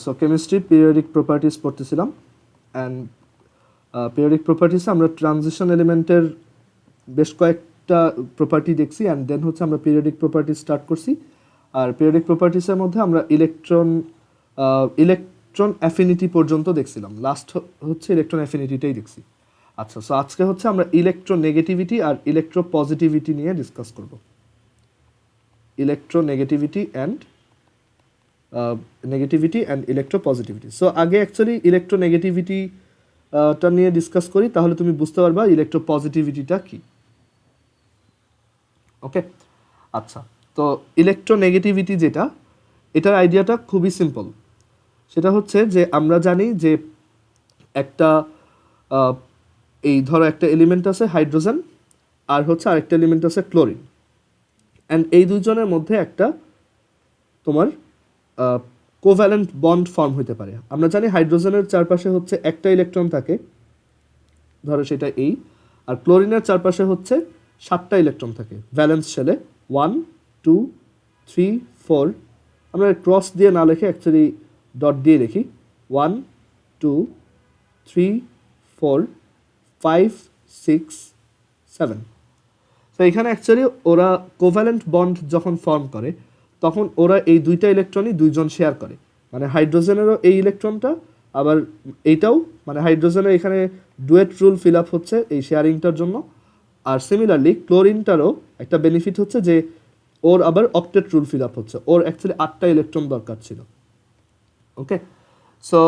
So chemistry periodic properties পড়তেছিলাম and periodic প্রপার্টিসে আমরা ট্রানজিশন এলিমেন্টের বেশ কয়েকটা প্রপার্টি দেখছি অ্যান্ড দেন হচ্ছে আমরা পিরিয়ডিক প্রপার্টি স্টার্ট করছি। আর পিরিয়ডিক প্রপার্টিসের মধ্যে আমরা ইলেকট্রন অ্যাফিনিটি পর্যন্ত দেখছিলাম, লাস্ট হচ্ছে ইলেকট্রন অ্যাফিনিটিটাই দেখছি। আচ্ছা, সো আজকে হচ্ছে আমরা ইলেকট্রোনেগেটিভিটি আর ইলেকট্রোপজিটিভিটি নিয়ে ডিসকাস করব। Electronegativity and electropositivity. সো আগে অ্যাকচুয়ালি ইলেকট্রোনেগেটিভিটিটা নিয়ে ডিসকাস করি, তাহলে তুমি বুঝতে পারবা ইলেকট্রোপজিটিভিটিটা কি। ওকে, আচ্ছা, তো ইলেকট্রোনেগেটিভিটি যেটা, এটার আইডিয়াটা খুবই সিম্পল। সেটা হচ্ছে যে আমরা জানি যে একটা এই ধরো একটা এলিমেন্ট আছে হাইড্রোজেন, আর হচ্ছে আরেকটা এলিমেন্ট আছে ক্লোরিন, অ্যান্ড এই দুইজনের মধ্যে একটা তোমার কোভ্যালেন্ট বন্ড ফর্ম হতে পারে। আমরা জানি হাইড্রোজেনের চারপাশে হচ্ছে একটা ইলেকট্রন থাকে, ধরো সেটা এই, আর ক্লোরিনের চারপাশে হচ্ছে 7টা ইলেকট্রন থাকে ভ্যালেন্স শেলে, 1 2 3 4। আমরা ক্রস দিয়ে না লিখে অ্যাকচুয়ালি ডট দিয়ে লিখি, 1 2 3 4 5 6 7। তো এখানে অ্যাকচুয়ালি ওরা কোভ্যালেন্ট বন্ড যখন ফর্ম করে তখন ওরা এই দুইটা ইলেকট্রনই দুইজন শেয়ার করে, মানে হাইড্রোজেনেরও এই ইলেকট্রনটা, আবার এইটাও, মানে হাইড্রোজেনের এখানে ডুয়েট রুল ফিল আপ হচ্ছে এই শেয়ারিংটার জন্য। আর সিমিলারলি ক্লোরিনটারও একটা বেনিফিট হচ্ছে যে ওর আবার অক্টেট রুল ফিল আপ হচ্ছে, ওর অ্যাকচুয়ালি 8টা ইলেকট্রন দরকার ছিল। ওকে, সো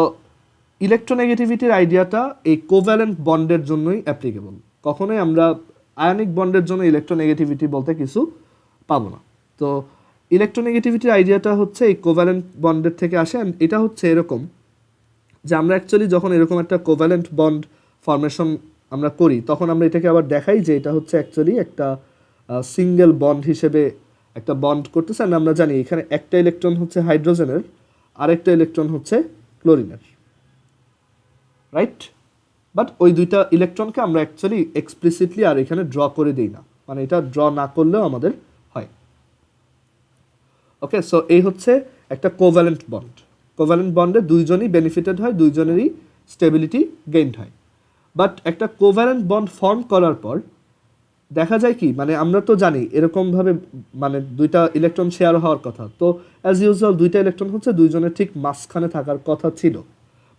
ইলেকট্রোনেগেটিভিটির আইডিয়াটা এই কোভ্যালেন্ট বন্ডের জন্যই অ্যাপ্লিকেবল। কখনোই আমরা আয়নিক বন্ডের জন্য ইলেকট্রোনেগেটিভিটি বলতে কিছু পাবো না। তো ইলেকট্রোনেগেটিভিটির আইডিয়াটা হচ্ছে এই কোভ্যালেন্ট বন্ডের থেকে আসে, অ্যান্ড এটা হচ্ছে এরকম যে আমরা অ্যাকচুয়ালি যখন এরকম একটা কোভ্যালেন্ট বন্ড ফর্মেশন আমরা করি তখন আমরা এটাকে আবার দেখাই যে এটা হচ্ছে অ্যাকচুয়ালি একটা সিঙ্গেল বন্ড হিসেবে একটা বন্ড করতেছে। অ্যান্ড আমরা জানি এখানে একটা ইলেকট্রন হচ্ছে হাইড্রোজেনের, আরেকটা ইলেকট্রন হচ্ছে ক্লোরিনের, রাইট? বাট ওই দুইটা ইলেকট্রনকে আমরা অ্যাকচুয়ালি এক্সপ্লিসিটলি আর এখানে ড্র করে দিই না, মানে এটা ড্র না করলেও আমাদের হয়। ওকে, সো এই হচ্ছে একটা কোভ্যালেন্ট বন্ড। কোভ্যালেন্ট বন্ডে দুইজনই বেনিফিটেড হয়, দুইজনেরই স্টেবিলিটি গেইনড হয়। বাট একটা কোভ্যালেন্ট বন্ড ফর্ম করার পর দেখা যায় কি, মানে আমরা তো জানি এরকমভাবে মানে দুইটা ইলেকট্রন শেয়ার হওয়ার কথা, তো অ্যাজ ইউজুয়াল দুইটা ইলেকট্রন হচ্ছে দুইজনের ঠিক মাঝখানে থাকার কথা ছিল।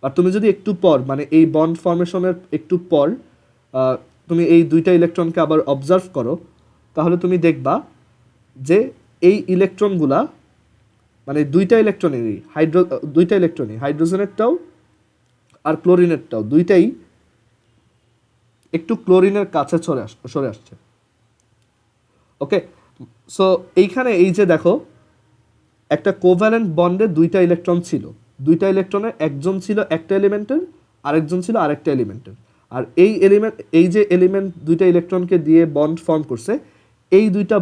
আর তুমি যদি একটু পর, মানে এই বন্ড ফর্মেশনের একটু পর তুমি এই দুইটা ইলেকট্রনকে আবার অবজার্ভ করো, তাহলে তুমি দেখবা যে এই ইলেকট্রনগুলা, মানে দুইটা ইলেকট্রনই হাইড্রোজেনেরটাও আর ক্লোরিনেরটাও দুইটাই একটু ক্লোরিনের কাছে সরে আসছে। ওকে, সো এইখানে এই যে দেখো একটা কোভ্যালেন্ট বন্ডে দুইটা ইলেকট্রন ছিল, দুইটা ইলেকট্রনের একজন ছিল একটা এলিমেন্টের, আরেকজন ছিল আরেকটা এলিমেন্টের। আর এই যে এলিমেন্ট দুইটা ইলেকট্রনকে দিয়ে বন্ড ফর্ম করছে, এই দুইটা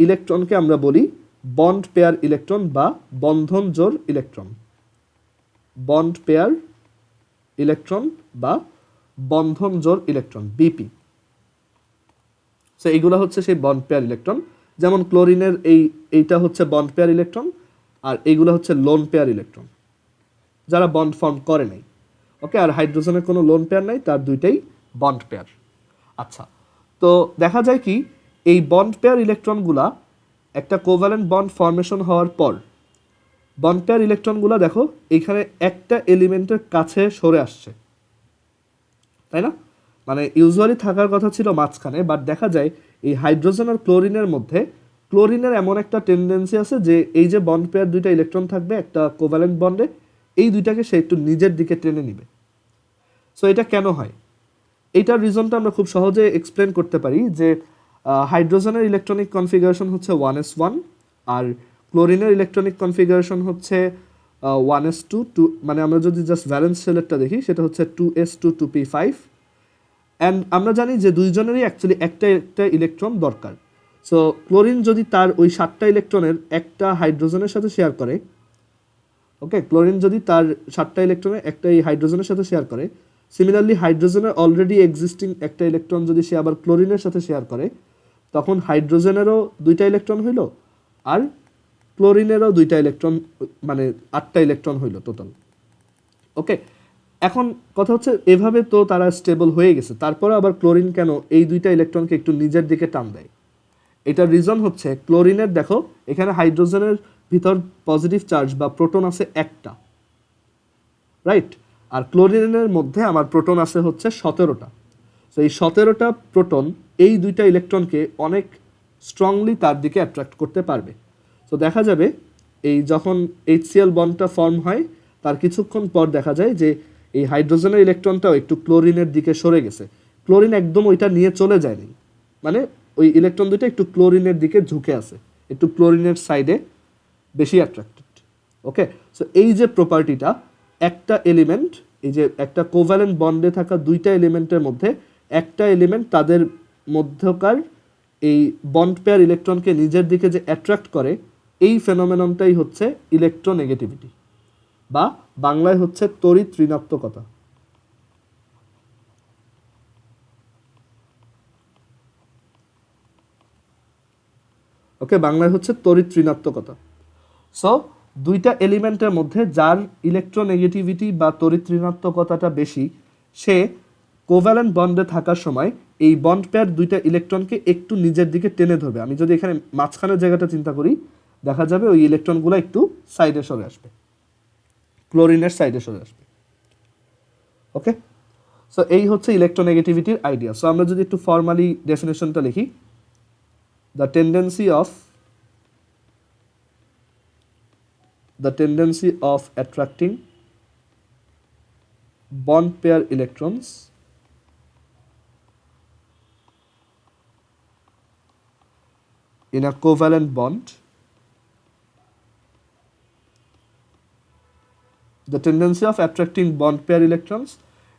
ইলেকট্রনকে আমরা বলি বন্ড পেয়ার ইলেকট্রন বা বন্ধন জোড় ইলেকট্রন। বন্ড পেয়ার ইলেকট্রন বা বন্ধন জোড় ইলেকট্রন, বিপি। সো এইগুলো হচ্ছে সেই বন্ড পেয়ার ইলেকট্রন। যেমন ক্লোরিনের এইটা হচ্ছে বন্ড পেয়ার ইলেকট্রন, আর এইগুলো হচ্ছে লোন পেয়ার ইলেকট্রন, যারা বন্ড ফর্ম করে নাই। ওকে, আর হাইড্রোজেনের কোনো লোন পেয়ার নাই, তার দুইটাই বন্ড পেয়ার। আচ্ছা, তো দেখা যায় কি এই বন্ড পেয়ার ইলেকট্রনগুলা একটা কোভ্যালেন্ট বন্ড ফর্মেশন হওয়ার পর বন্ড পেয়ার ইলেকট্রনগুলো দেখো এইখানে একটা এলিমেন্টের কাছে সরে আসছে, তাই না? মানে ইউজুয়ালি থাকার কথা ছিল মাঝখানে, বাট দেখা যায় এই হাইড্রোজেন আর ক্লোরিনের মধ্যে ক্লোরিনের এমন একটা টেন্ডেন্সি আছে যে এই যে বন্ড পেয়ার দুইটা ইলেকট্রন থাকবে একটা কোভ্যালেন্ট বন্ডে, এই দুইটাকে সে একটু নিজের দিকে টেনে নিবে। সো এটা কেন হয়? এইটার রিজনটা আমরা খুব সহজে এক্সপ্লেন করতে পারি যে হাইড্রোজেনের ইলেকট্রনিক কনফিগারেশন হচ্ছে 1s1, আর ক্লোরিনের ইলেকট্রনিক কনফিগারেশন হচ্ছে 1s2, মানে আমরা যদি জাস্ট ভ্যালেন্স শেলেরটা দেখি সেটা হচ্ছে 2s2 2p5। অ্যান্ড আমরা জানি যে দুইজনেরই অ্যাকচুয়ালি একটা একটা ইলেকট্রন দরকার। সো ক্লোরিন যদি তার ওই 7টা ইলেকট্রনের একটা হাইড্রোজেনের সাথে শেয়ার করে, ওকে, ক্লোরিন যদি তার 7টা ইলেকট্রনের একটা এই হাইড্রোজেনের সাথে শেয়ার করে, সিমিলারলি হাইড্রোজেনের অলরেডি এক্সিস্টিং একটা ইলেকট্রন যদি সে আবার ক্লোরিনের সাথে শেয়ার করে, তখন হাইড্রোজেনেরও দুইটা ইলেকট্রন হইল আর ক্লোরিনেরও দুইটা ইলেকট্রন, মানে 8টা ইলেকট্রন হইল টোটাল। ওকে, এখন কথা হচ্ছে এভাবে তো তারা স্টেবল হয়ে গেছে, তারপরে আবার ক্লোরিন কেন এই দুইটা ইলেকট্রনকে একটু নিজের দিকে টান দেয়? এটার রিজন হচ্ছে ক্লোরিনের দেখো এখানে হাইড্রোজেনের ভিতর পজিটিভ চার্জ বা প্রোটন আছে একটা, রাইট? আর ক্লোরিনের মধ্যে আমার প্রোটন আছে হচ্ছে 17টা। তো এই 17টা প্রোটন এই দুইটা ইলেকট্রনকে অনেক স্ট্রংলি তার দিকে অ্যাট্রাক্ট করতে পারবে। তো দেখা যাবে এই যখন HCl বন্ডটা ফর্ম হয় তার কিছুক্ষণ পর দেখা যায় যে এই হাইড্রোজেনের ইলেকট্রনটাও একটু ক্লোরিনের দিকে সরে গেছে। ক্লোরিন একদম ওইটা নিয়ে চলে যায়নি, মানে ওই ইলেকট্রন দুইটা একটু ক্লোরিনের দিকে ঝুঁকে আছে, একটু ক্লোরিনের সাইডে বেশি অ্যাট্রাক্টেড। ওকে, সো এই যে প্রপার্টিটা একটা এলিমেন্ট, এই যে একটা কোভ্যালেন্ট বন্ডে থাকা দুইটা এলিমেন্টের মধ্যে একটা এলিমেন্ট তাদের মধ্যকার এই বন্ড পেয়ার ইলেকট্রনকে নিজের দিকে যে অ্যাট্রাক্ট করে, এই ফেনোমেননটাই হচ্ছে ইলেকট্রোনেগেটিভিটি, বা বাংলায় হচ্ছে তড়িৎ ঋণাত্মকতা। ওকে, বাংলায় হচ্ছে তড়িৎ ঋণাত্মকতা। সো দুইটা এলিমেন্টের মধ্যে যার ইলেকট্রোনেগেটিভিটি বা তড়িৎ ঋণাত্মকতাটা বেশি, সে কোভ্যালেন্ট বন্ডে থাকার সময় এই বন্ড পেয়ার দুইটা ইলেকট্রনকে একটু নিজের দিকে টেনে ধরবে। আমি যদি এখানে মাঝখানের জায়গাটা চিন্তা করি, দেখা যাবে ওই ইলেকট্রনগুলো একটু সাইডে সরে আসবে, ক্লোরিনের সাইডে সরে আসবে। ওকে, সো এই হচ্ছে ইলেকট্রোনেগেটিভিটির আইডিয়া। সো আমরা যদি একটু ফর্মালি ডেফিনেশনটা লিখি, the tendency of attracting bond pair electrons in a covalent bond, the tendency of attracting bond pair electrons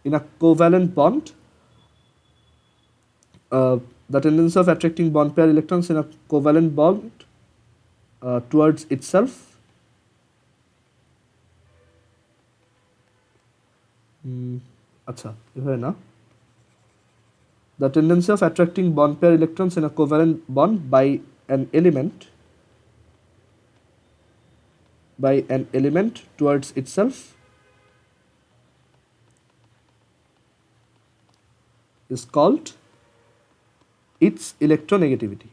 in a covalent bond, the tendency of attracting bond pair electrons in a covalent bond towards itself আচ্ছা এভাবে না, the tendency of attracting bond pair electrons in a covalent bond by an element towards itself is called its electronegativity.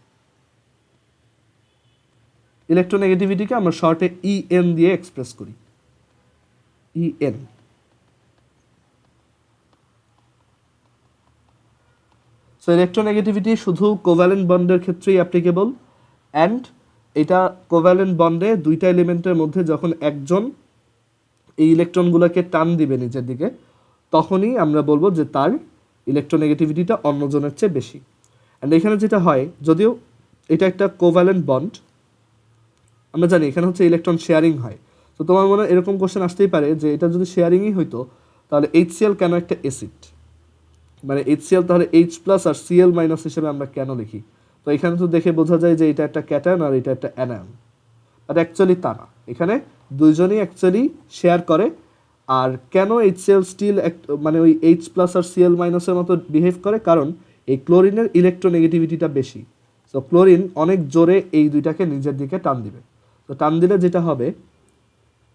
ইলেকট্রোনেগেটিভিটিকে আমরা শর্টে EN দিয়ে express করি, EN। So electronegativity শুধু covalent বন্ডের ক্ষেত্রেই অ্যাপ্লিকেবল, অ্যান্ড এটা কোভ্যালেন্ট বন্ডে দুইটা এলিমেন্টের মধ্যে যখন একজন এই ইলেকট্রনগুলোকে টান দিবে নিচের দিকে, তখনই আমরা বলবো যে তার ইলেকট্রোনেগেটিভিটিটা অন্যজনের চেয়ে বেশি। অ্যান্ড এখানে যেটা হয়, যদিও এটা একটা কোভ্যালেন্ট বন্ড, আমরা জানি এখানে হচ্ছে ইলেকট্রন শেয়ারিং হয়। তো তোমার মনে এরকম কোশ্চেন আসতেই পারে যে এটা যদি শেয়ারিংই হইতো তাহলে HCl কেন একটা অ্যাসিড, মানে HCl তাহলে H প্লাস আর Cl মাইনাস হিসেবে আমরা কেন লিখি? তো এখানে তো দেখে বোঝা যায় যে এটা একটা ক্যাটায়ন আর এটা একটা অ্যানায়ন, বাট অ্যাকচুয়ালি তা না, এখানে দুইজনই অ্যাকচুয়ালি শেয়ার করে। আর কেন HCl স্টিল মানে ওই H প্লাস আর Cl মাইনাসের মতো বিহেভ করে, কারণ এই ক্লোরিনের ইলেকট্রোনেগেটিভিটিটা বেশি। সো ক্লোরিন অনেক জোরে এই দুইটাকে নিজের দিকে টান দিবে। তো টান দিলে যেটা হবে,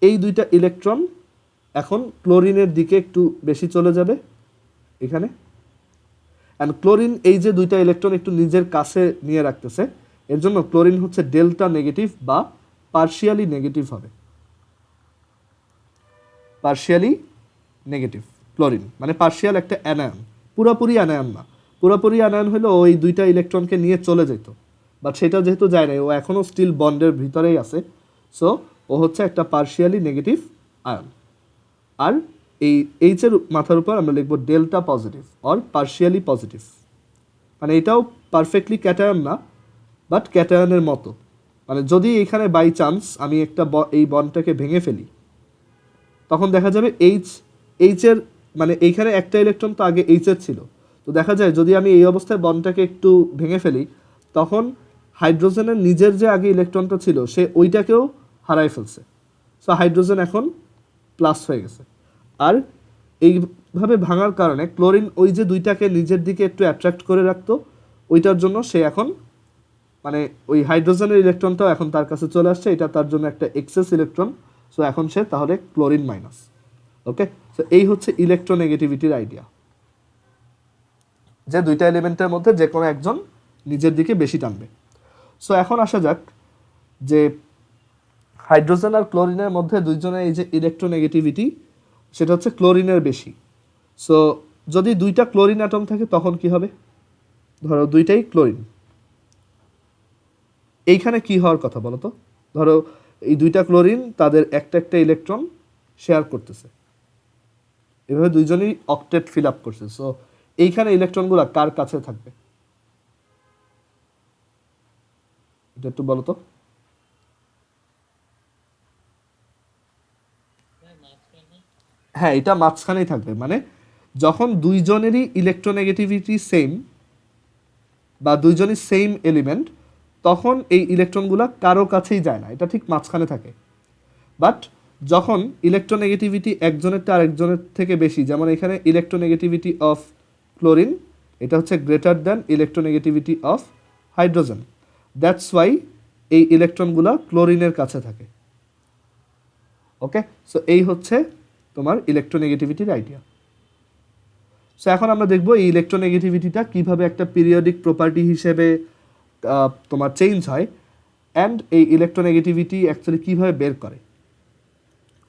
এই দুইটা ইলেকট্রন এখন ক্লোরিনের দিকে একটু বেশি চলে যাবে এখানে, অ্যান্ড ক্লোরিন এই যে দুইটা ইলেকট্রন একটু নিজের কাছে নিয়ে রাখতেছে, এর জন্য ক্লোরিন হচ্ছে ডেল্টা নেগেটিভ বা পার্শিয়ালি নেগেটিভ হবে। পার্শিয়ালি নেগেটিভ ক্লোরিন মানে পার্শিয়াল একটা অ্যানায়ন, পুরোপুরি অ্যানায়ন না। পুরোপুরি অ্যানায়ন হলে ওই দুইটা ইলেকট্রনকে নিয়ে চলে যেত, বাট সেটা যেহেতু যায় না, ও এখনও স্টিল বন্ডের ভিতরেই আছে, সো ও হচ্ছে একটা পার্শিয়ালি নেগেটিভ আয়ন। আর এই এইচের মাথার উপর আমরা লিখবো delta positive or partially positive, মানে এটাও পারফেক্টলি ক্যাটায়ন না, বাট ক্যাটায়নের মতো। মানে যদি এখানে বাই চান্স আমি একটা এই বন্ডটাকে ভেঙে ফেলি, তখন দেখা যাবে এইচের মানে এইখানে একটা ইলেকট্রন তো আগে এইচের ছিল, তো দেখা যায় যদি আমি এই অবস্থায় বন্ডটাকে একটু ভেঙে ফেলি, তখন হাইড্রোজেনের নিজের যে আগে ইলেকট্রনটা ছিল সে ওইটাকেও হারাই ফেলছে। সো হাইড্রোজেন এখন প্লাস হয়ে গেছে। আর এইভাবে ভাঙার কারণে ক্লোরিন ওই যে দুইটাকে নিজের দিকে একটু অ্যাট্রাক্ট করে রাখতো, ওইটার জন্য সে এখন মানে ওই হাইড্রোজেনের ইলেকট্রনটাও এখন তার কাছে চলে আসছে, এটা তার জন্য একটা এক্সেস ইলেকট্রন। সো এখন সে তাহলে ক্লোরিন মাইনাস। ওকে, তো এই হচ্ছে ইলেকট্রোনেগেটিভিটির আইডিয়া, যে দুইটা এলিমেন্টের মধ্যে যে কোনো একজন নিজের দিকে বেশি টানবে। সো এখন আসা যাক যে হাইড্রোজেন আর ক্লোরিনের মধ্যে দুইজনের এই যে ইলেকট্রোনেগেটিভিটি, সেটা হচ্ছে ক্লোরিনের বেশি। সো যদি দুইটা ক্লোরিন অ্যাটম থাকে তখন কি হবে? ধরো দুইটাই ক্লোরিন, এইখানে কি হওয়ার কথা বলো তো? ধরো এই দুইটা ক্লোরিন তাদের একটা একটা ইলেকট্রন শেয়ার করতেছে, এভাবে দুইজনই অক্টেট ফিল আপ করছে। সো এইখানে ইলেকট্রনগুলো কার কাছে থাকবে এটা একটু বলো তো। হ্যাঁ, এটা মাঝখানেই থাকবে, মানে যখন দুইজনেরই ইলেকট্রোনেগেটিভিটি সেম বা দুইজনই সেম এলিমেন্ট, তখন এই ইলেকট্রনগুলো কারো কাছেই যায় না, এটা ঠিক মাঝখানে থাকে। বাট যখন ইলেকট্রোনেগেটিভিটি একজনের থেকে আরেকজনের থেকে বেশি, যেমন এখানে ইলেকট্রোনেগেটিভিটি অফ ক্লোরিন এটা হচ্ছে greater than electronegativity of hydrogen, that's why এই ইলেকট্রনগুলো ক্লোরিনের কাছে থাকে। ওকে, সো এই হচ্ছে তোমার ইলেকট্রোনেগেটিভিটির আইডিয়া। সো এখন আমরা দেখব এই ইলেকট্রোনেগেটিভিটিটা কিভাবে একটা পিরিয়ডিক প্রপার্টি হিসেবে তোমার চেঞ্জ হয়, অ্যান্ড এই ইলেকট্রোনেগেটিভিটি অ্যাকচুয়ালি কীভাবে বের করে।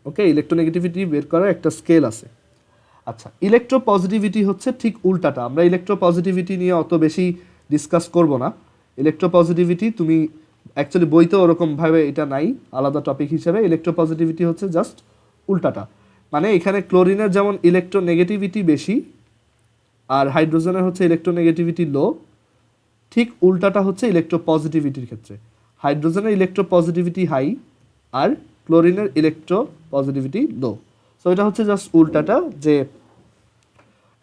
ওকে, ইলেকট্রোনেগেটিভিটি বের করার একটা স্কেল আছে। আচ্ছা, ইলেকট্রোপজিটিভিটি হচ্ছে ঠিক উল্টাটা। আমরা ইলেকট্রোপজিটিভিটি নিয়ে অত বেশি ডিসকাস করব না। ইলেকট্রোপজিটিভিটি তুমি অ্যাকচুয়ালি বইতে ওরকমভাবে এটা নাই আলাদা টপিক হিসেবে। ইলেকট্রোপজিটিভিটি হচ্ছে জাস্ট উল্টাটা, মানে এখানে ক্লোরিনের যেমন ইলেকট্রোনেগেটিভিটি বেশি আর হাইড্রোজেনের হচ্ছে ইলেকট্রোনেগেটিভিটি লো, ঠিক উল্টাটা হচ্ছে ইলেকট্রোপজিটিভিটির ক্ষেত্রে। হাইড্রোজেনের ইলেকট্রোপজিটিভিটি হাই আর ক্লোরিনের ইলেকট্রোপজিটিভিটি লো। সো এটা হচ্ছে জাস্ট উল্টাটা, যে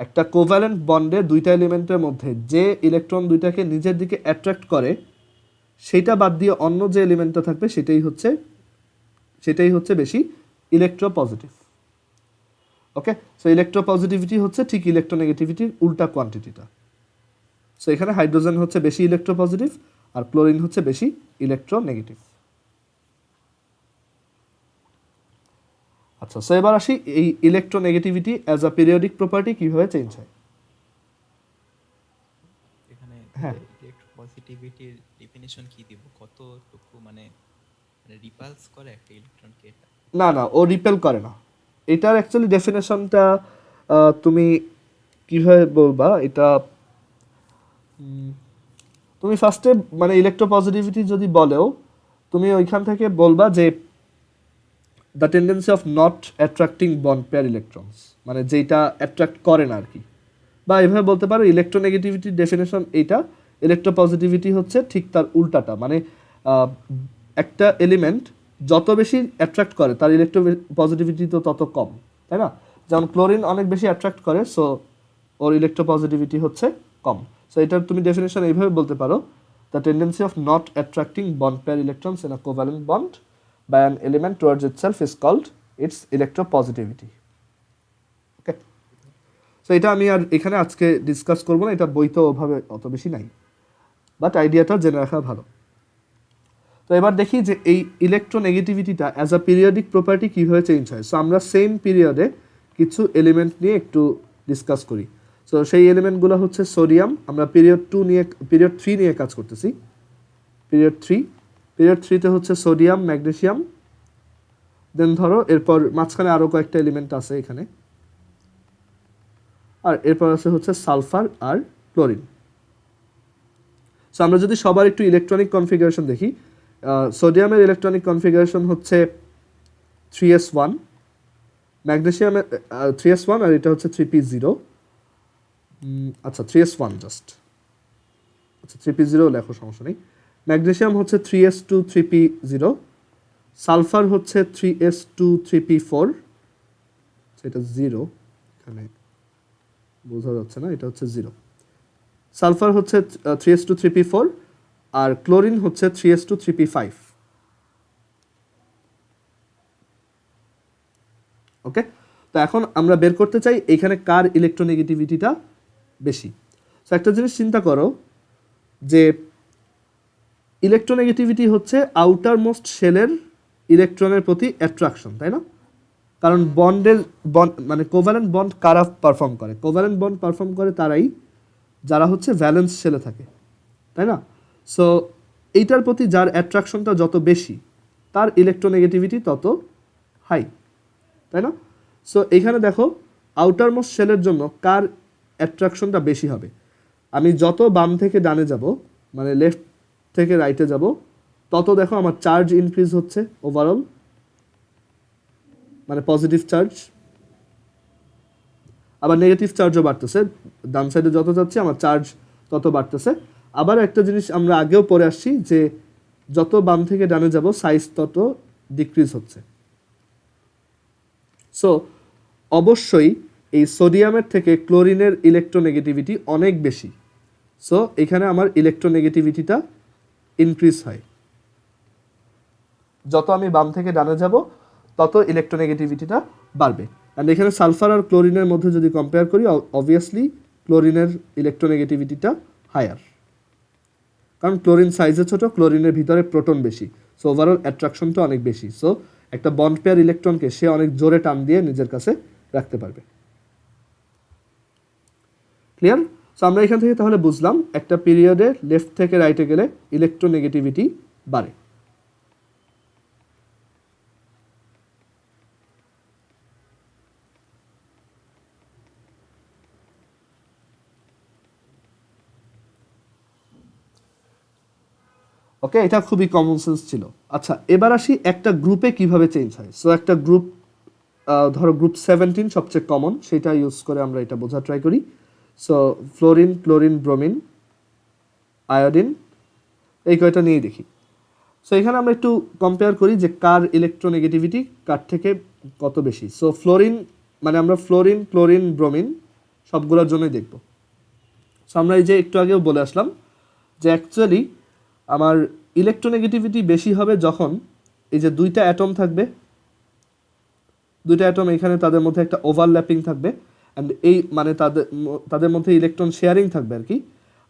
একটা কোভ্যালেন্ট বন্ডে দুইটা এলিমেন্টের মধ্যে যে ইলেকট্রন দুইটাকে নিজের দিকে অ্যাট্রাক্ট করে, সেটা বাদ দিয়ে অন্য যে এলিমেন্টটা থাকবে সেটাই হচ্ছে বেশি ইলেকট্রোপজিটিভ। ওকে, সো ইলেকট্রোপজিটিভিটি হচ্ছে ঠিক ইলেকট্রোনেগেটিভিটির উল্টা কোয়ান্টিটিটা। সো এখানে হাইড্রোজেন হচ্ছে বেশি ইলেকট্রোপজিটিভ আর ক্লোরিন হচ্ছে বেশি ইলেকট্রোনেগেটিভ। আচ্ছা, সো এবার আসি এই electronegativity as a periodic property কিভাবে চেঞ্জ হয়। এখানে হ্যাঁ, ইলেকট্রোপজিটিভিটির ডেফিনিশন কি দিব? কতটুকু মানে রিপালস করে একটা ইলেকট্রনকে এটা? না না, ও রিপেল করে না। এটার অ্যাকচুয়ালি ডেফিনেশনটা তুমি কিভাবে বলবা এটা? তুমি ফার্স্টে মানে ইলেকট্রোপজিটিভিটি যদি বলেও, তুমি ওইখান থেকে বলবা যে the tendency of not attracting bond pair electrons, মানে যেটা অ্যাট্রাক্ট করে না আর কি। বা এভাবে বলতে পারো ইলেকট্রোনেগেটিভিটির ডেফিনেশন এইটা, ইলেকট্রোপজিটিভিটি হচ্ছে ঠিক তার উল্টাটা, মানে একটা এলিমেন্ট যত বেশি অ্যাট্রাক্ট করে তার ইলেকট্রোপজিটিভিটি তো তত কম, তাই না? যেমন ক্লোরিন অনেক বেশি অ্যাট্রাক্ট করে, সো ওর ইলেকট্রোপজিটিভিটি হচ্ছে কম। সো এটার তুমি ডেফিনেশন এইভাবে বলতে পারো, the tendency of not attracting bond pair electrons in a covalent bond by an element towards itself is called its electropositivity. Okay, so এটা আমি আর এখানে আজকে ডিসকাস করবো না, এটা বইতে ওভাবে অত বেশি নাই, বাট আইডিয়াটা জেনে রাখা ভালো। তো এবার দেখি যে এই ইলেকট্রোনেগেটিভিটিটা অ্যাজ আ পিরিয়ডিক প্রপার্টি কীভাবে চেঞ্জ হয়। সো আমরা সেম পিরিয়ডে কিছু এলিমেন্ট নিয়ে একটু ডিসকাস করি। সো সেই এলিমেন্টগুলো হচ্ছে সোডিয়াম। আমরা পিরিয়ড 3 নিয়ে কাজ করতেছি। পিরিয়ড 3তে হচ্ছে সোডিয়াম, ম্যাগনেসিয়াম, দেন ধরো এরপর মাঝখানে আরও কয়েকটা এলিমেন্ট আছে এখানে, আর এরপর আছে হচ্ছে সালফার আর ক্লোরিন। সো আমরা যদি সবার একটু ইলেকট্রনিক কনফিগারেশন দেখি, সোডিয়ামের ইলেকট্রনিক কনফিগারেশন হচ্ছে 3s1, ম্যাগনেসিয়ামের 3s1 আর এটা হচ্ছে 3p0। আচ্ছা 3s1 জাস্ট, আচ্ছা 3p0 লেখো, সমস্যা নেই। ম্যাগনেসিয়াম হচ্ছে 3s2 3p0, সালফার হচ্ছে 3s2 3p4, এটা 0 এখানে বোঝা যাচ্ছে না, এটা হচ্ছে 0। সালফার হচ্ছে 3s2 3p4 আর ক্লোরিন হচ্ছে 3s2 3p5। ওকে, তো এখন আমরা বের করতে চাই এখানে কার ইলেকট্রোনেগেটিভিটিটা বেশি। সো একটা জিনিস চিন্তা করো যে ইলেকট্রোনেগেটিভিটি হচ্ছে আউটার মোস্ট শেলের ইলেকট্রনের প্রতি অ্যাট্রাকশন, তাই না? কারণ বন্ডের মানে কোভ্যালেন্ট বন্ড কারা পারফর্ম করে? কোভ্যালেন্ট বন্ড পারফর্ম করে তারাই যারা হচ্ছে ভ্যালেন্স শেলে থাকে, তাই না? সো এইটার প্রতি যার অ্যাট্রাকশনটা যত বেশি তার ইলেকট্রোনেগেটিভিটি তত হাই, তাই না? সো এখানে দেখো আউটার মোস্ট শেলের জন্য কার অ্যাট্রাকশনটা বেশি হবে? আমি যত বাম থেকে ডানে যাব, মানে লেফট থেকে রাইটে যাব, তত দেখো আমার চার্জ ইনক্রিজ হচ্ছে ওভারঅল, মানে পজিটিভ চার্জ। আবার নেগেটিভ চার্জও বাড়তেছে, ডান সাইডে যত যাচ্ছে আমার চার্জ তত বাড়তেছে। আবার একটা জিনিস আমরা আগেও পড়ে আসছি যে যত বাম থেকে ডানে যাব সাইজ তত ডিক্রিজ হচ্ছে। সো অবশ্যই এই সোডিয়ামের থেকে ক্লোরিনের ইলেকট্রোনেগেটিভিটি অনেক বেশি। সো এখানে আমার ইলেকট্রোনেগেটিভিটিটা ইনক্রিজ হয়। যত আমি বাম থেকে ডানে যাব তত ইলেকট্রোনেগেটিভিটিটা বাড়বে। অ্যান্ড এখানে সালফার আর ক্লোরিনের মধ্যে যদি কম্পেয়ার করি, অবভিয়াসলি ক্লোরিনের ইলেকট্রোনেগেটিভিটিটা হায়ার, কারণ ক্লোরিন সাইজে ছোট, ক্লোরিনের ভিতরে প্রোটন বেশি, সো ওভারঅল অ্যাট্রাকশনটা অনেক বেশি। সো একটা বন্ড পেয়ার ইলেকট্রনকে সে অনেক জোরে টান দিয়ে নিজের কাছে রাখতে পারবে। ক্লিয়ার? সো আমরা এখান থেকে তাহলে বুঝলাম একটা পিরিয়ডে লেফট থেকে রাইটে গেলে ইলেকট্রোনেগেটিভিটি বাড়ে। ওকে, এটা খুবই কমন সেন্স ছিল। আচ্ছা, এবার আসি একটা গ্রুপে কিভাবে চেঞ্জ হয়। সো একটা গ্রুপ, ধরো গ্রুপ 17 সবচেয়ে কমন, সেটা ইউজ করে আমরা এটা বোঝা ট্রাই করি। So fluorine, chlorine, bromine, iodine, এই কয়টা নিয়েই দেখি। সো এখানে আমরা একটু কম্পেয়ার করি যে কার ইলেকট্রোনেগেটিভিটি কার থেকে কত বেশি। সো ফ্লোরিন, মানে আমরা ফ্লোরিন, ক্লোরিন, ব্রোমিন সবগুলোর জন্যই দেখব। সো আমরা এই যে একটু আগেও বলে আসলাম যে অ্যাকচুয়ালি আমার ইলেকট্রোনেগেটিভিটি বেশি হবে যখন এই যে দুইটা অ্যাটম থাকবে, দুইটা অ্যাটম এখানে তাদের মধ্যে একটা ওভারল্যাপিং থাকবে, অ্যান্ড এই মানে তাদের মধ্যে ইলেকট্রন শেয়ারিং থাকবে আর কি।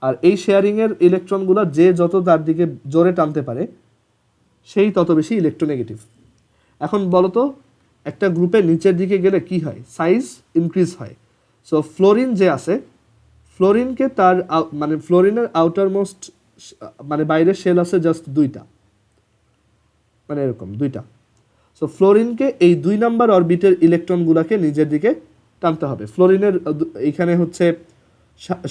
আর এই শেয়ারিংয়ের ইলেকট্রনগুলো যে যত তার দিকে জোরে টানতে পারে সেই তত বেশি ইলেকট্রোনেগেটিভ। এখন বলো তো একটা গ্রুপের নিচের দিকে গেলে কি হয়? সাইজ ইনক্রিজ হয়। সো ফ্লোরিন যে আছে, ফ্লোরিনকে তার মানে ফ্লোরিনের আউটার মোস্ট মানে বাইরের শেল আছে জাস্ট দুইটা, মানে এরকম দুইটা। সো ফ্লোরিনকে এই 2 নাম্বার অরবিটের ইলেকট্রনগুলোকে নিজের দিকে টানতে হবে। ফ্লোরিনের এইখানে হচ্ছে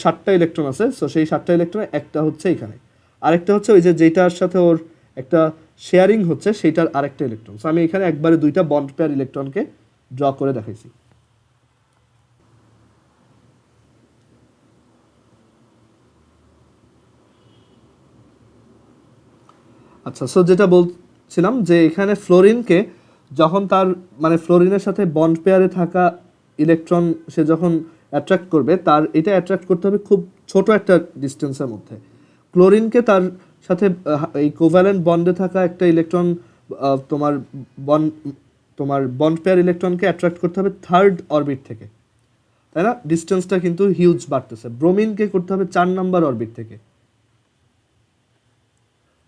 7টা ইলেকট্রন আছে, সো সেই 7টা ইলেকট্রনে একটা হচ্ছে এখানে, আরেকটা হচ্ছে ওই যে যেটার সাথে ওর একটা শেয়ারিং হচ্ছে সেইটার আরেকটা ইলেকট্রন। সো আমি এখানে একবারে দুইটা বন্ড পেয়ার ইলেকট্রনকে ড্র করে দেখাইছি। আচ্ছা, সো যেটা বলছিলাম যে এখানে ফ্লোরিনকে যখন তার মানে ফ্লোরিনের সাথে বন্ড পেয়ারে থাকা ইলেকট্রন সে যখন অ্যাট্রাক্ট করবে, তার এটা অ্যাট্রাক্ট করতে হবে খুব ছোট একটা ডিস্টেন্সের মধ্যে। ক্লোরিনকে তার সাথে এই কোভ্যালেন্ট বন্ডে থাকা একটা ইলেকট্রন তোমার বন্ড তোমার বন্ড পেয়ার ইলেকট্রনকে অ্যাট্রাক্ট করতে হবে 3rd অরবিট থেকে, তাই না? ডিস্টেন্সটা কিন্তু হিউজ বাড়তেছে। ব্রোমিনকে করতে হবে 4 নাম্বার অরবিট থেকে।